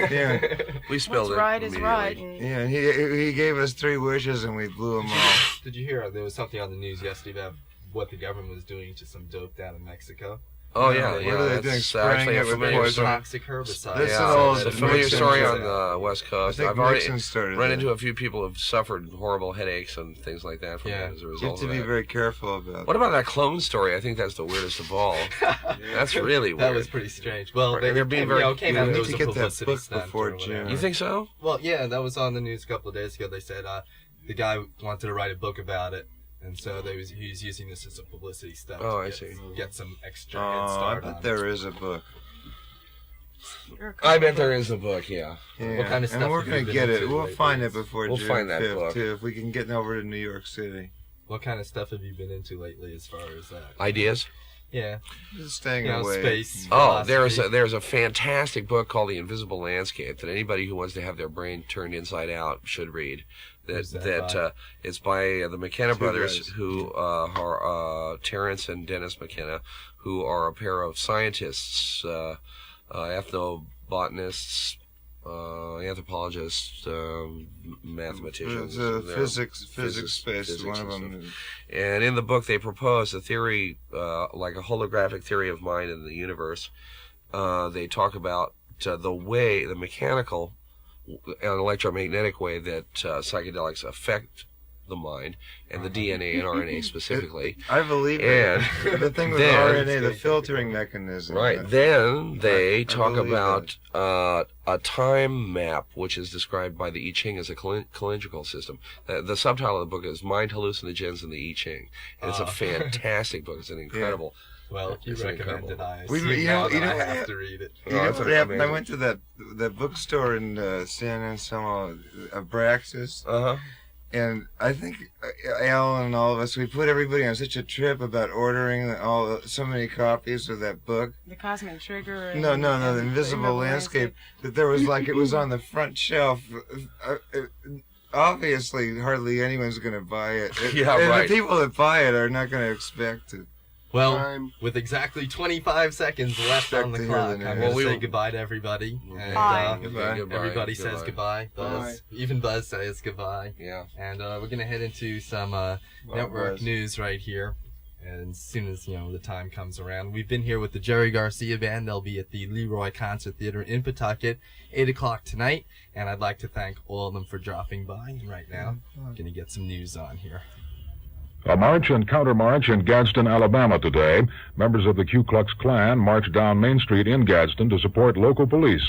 [SPEAKER 5] Yeah,
[SPEAKER 3] We spilled
[SPEAKER 4] what's
[SPEAKER 3] it.
[SPEAKER 4] right is right.
[SPEAKER 3] immediately.
[SPEAKER 4] And
[SPEAKER 5] yeah. And he gave us 3 wishes, and we blew them all.
[SPEAKER 2] Did you hear there was something on the news yesterday about what the government was doing to some dope down in Mexico?
[SPEAKER 3] Oh yeah,
[SPEAKER 5] What
[SPEAKER 3] yeah.
[SPEAKER 5] are they doing,
[SPEAKER 3] That's
[SPEAKER 5] spraying
[SPEAKER 3] actually
[SPEAKER 5] it
[SPEAKER 3] a
[SPEAKER 5] with
[SPEAKER 3] familiar
[SPEAKER 5] poison?
[SPEAKER 3] story.
[SPEAKER 2] Toxic herbicide.
[SPEAKER 5] That's
[SPEAKER 3] Yeah,
[SPEAKER 5] an old
[SPEAKER 3] it's a familiar
[SPEAKER 5] Nixon
[SPEAKER 3] story
[SPEAKER 5] did
[SPEAKER 3] on the West
[SPEAKER 5] I
[SPEAKER 3] Coast.
[SPEAKER 5] think
[SPEAKER 3] I've already
[SPEAKER 5] Nixon started
[SPEAKER 3] run
[SPEAKER 5] that.
[SPEAKER 3] into a few people who've suffered horrible headaches and things like that from
[SPEAKER 2] Yeah.
[SPEAKER 3] that as a
[SPEAKER 5] You have
[SPEAKER 3] result
[SPEAKER 5] to
[SPEAKER 3] of
[SPEAKER 5] be
[SPEAKER 3] that.
[SPEAKER 5] very careful about.
[SPEAKER 3] What about that clone story? I think that's the weirdest of all. That's really weird.
[SPEAKER 2] That was pretty strange. Well,
[SPEAKER 3] They're being very-
[SPEAKER 2] came
[SPEAKER 5] You
[SPEAKER 2] out.
[SPEAKER 5] need
[SPEAKER 2] There was
[SPEAKER 5] to
[SPEAKER 2] a
[SPEAKER 5] get that
[SPEAKER 2] publicity
[SPEAKER 5] book
[SPEAKER 2] stunt
[SPEAKER 5] before
[SPEAKER 2] or whatever.
[SPEAKER 5] June.
[SPEAKER 3] You think so?
[SPEAKER 2] Well, yeah, that was on the news a couple of days ago. They said the guy wanted to write a book about it, and so he was using this as a publicity stunt.
[SPEAKER 3] Oh,
[SPEAKER 2] to
[SPEAKER 3] I
[SPEAKER 2] get,
[SPEAKER 3] see.
[SPEAKER 2] Get some extra head
[SPEAKER 5] Oh, I
[SPEAKER 2] start
[SPEAKER 5] bet
[SPEAKER 2] on
[SPEAKER 5] there is a book.
[SPEAKER 3] I bet there is a book. Yeah.
[SPEAKER 5] Yeah.
[SPEAKER 2] What kind of stuff
[SPEAKER 5] And we're
[SPEAKER 2] have you
[SPEAKER 5] gonna
[SPEAKER 2] been
[SPEAKER 5] get it.
[SPEAKER 2] into
[SPEAKER 5] We'll
[SPEAKER 2] lately?
[SPEAKER 5] find it before
[SPEAKER 3] We'll
[SPEAKER 5] June
[SPEAKER 3] find that
[SPEAKER 5] 5th
[SPEAKER 3] book.
[SPEAKER 5] too, if we can get over to New York City.
[SPEAKER 2] What kind of stuff have you been into lately, as far as that?
[SPEAKER 3] Ideas?
[SPEAKER 2] Yeah,
[SPEAKER 5] Just staying
[SPEAKER 2] you know,
[SPEAKER 5] away.
[SPEAKER 2] space.
[SPEAKER 3] Oh,
[SPEAKER 2] philosophy.
[SPEAKER 3] there's a fantastic book called The Invisible Landscape that anybody who wants to have their brain turned inside out should read.
[SPEAKER 2] Who's that by?
[SPEAKER 3] It's by the McKenna
[SPEAKER 5] Two
[SPEAKER 3] brothers,
[SPEAKER 5] guys.
[SPEAKER 3] who are Terrence and Dennis McKenna, who are a pair of scientists, ethnobotanists, anthropologists, mathematicians.
[SPEAKER 5] The
[SPEAKER 3] They're-
[SPEAKER 5] physics space is one of
[SPEAKER 3] and
[SPEAKER 5] them.
[SPEAKER 3] And in the book, they propose a theory, like a holographic theory of mind in the universe. They talk about the mechanical and electromagnetic way that psychedelics affect the mind and the DNA and RNA specifically.
[SPEAKER 5] I believe
[SPEAKER 3] And
[SPEAKER 5] it. The thing with
[SPEAKER 3] then-
[SPEAKER 5] RNA, the filtering mechanism.
[SPEAKER 3] Right. Then they
[SPEAKER 5] I
[SPEAKER 3] talk
[SPEAKER 5] believe
[SPEAKER 3] about a time map, which is described by the I Ching as a calendrical system. The subtitle of the book is Mind Hallucinogens in the I Ching. And it's a fantastic book. It's an incredible.
[SPEAKER 2] Well, if you
[SPEAKER 3] It's
[SPEAKER 2] recommend
[SPEAKER 3] incredible.
[SPEAKER 2] it, I
[SPEAKER 5] We-
[SPEAKER 2] assume
[SPEAKER 5] you know-
[SPEAKER 2] now
[SPEAKER 5] you
[SPEAKER 2] that
[SPEAKER 5] know
[SPEAKER 2] I
[SPEAKER 5] what-
[SPEAKER 2] have to read it.
[SPEAKER 5] You know
[SPEAKER 3] it's
[SPEAKER 5] what happened? I
[SPEAKER 3] amazing.
[SPEAKER 5] went to that bookstore in San Anselmo, Abraxas,
[SPEAKER 3] Uh-huh.
[SPEAKER 5] and I think Alan and all of us, we put everybody on such a trip about ordering so many copies of that book.
[SPEAKER 4] the Cosmic Trigger. And,
[SPEAKER 5] No, the
[SPEAKER 4] and
[SPEAKER 5] Invisible Landscape. That there was like, it was on the front shelf. Obviously, hardly anyone's going to buy it.
[SPEAKER 3] Yeah,
[SPEAKER 5] and
[SPEAKER 3] right.
[SPEAKER 5] the people that buy it are not going to expect it.
[SPEAKER 2] Well,
[SPEAKER 6] Time.
[SPEAKER 2] with exactly 25 seconds left on the
[SPEAKER 5] to hear
[SPEAKER 2] clock,
[SPEAKER 5] the
[SPEAKER 2] I'm
[SPEAKER 5] news.
[SPEAKER 2] going
[SPEAKER 3] Well,
[SPEAKER 2] to
[SPEAKER 3] we
[SPEAKER 2] say
[SPEAKER 3] will-
[SPEAKER 2] goodbye to everybody. And,
[SPEAKER 4] Bye.
[SPEAKER 5] Goodbye.
[SPEAKER 2] everybody says goodbye. Buzz, even Buzz says goodbye.
[SPEAKER 3] Yeah.
[SPEAKER 2] And we're going to head into some network
[SPEAKER 5] Buzz.
[SPEAKER 2] news right here. And as soon as, the time comes around. We've been here with the Jerry Garcia Band. They'll be at the Leroy Concert Theater in Pawtucket, 8 o'clock tonight. And I'd like to thank all of them for dropping by. And right now, I'm going to get some news on here.
[SPEAKER 7] A march and countermarch in Gadsden, Alabama today. Members of the Ku Klux Klan marched down Main Street in Gadsden to support local police.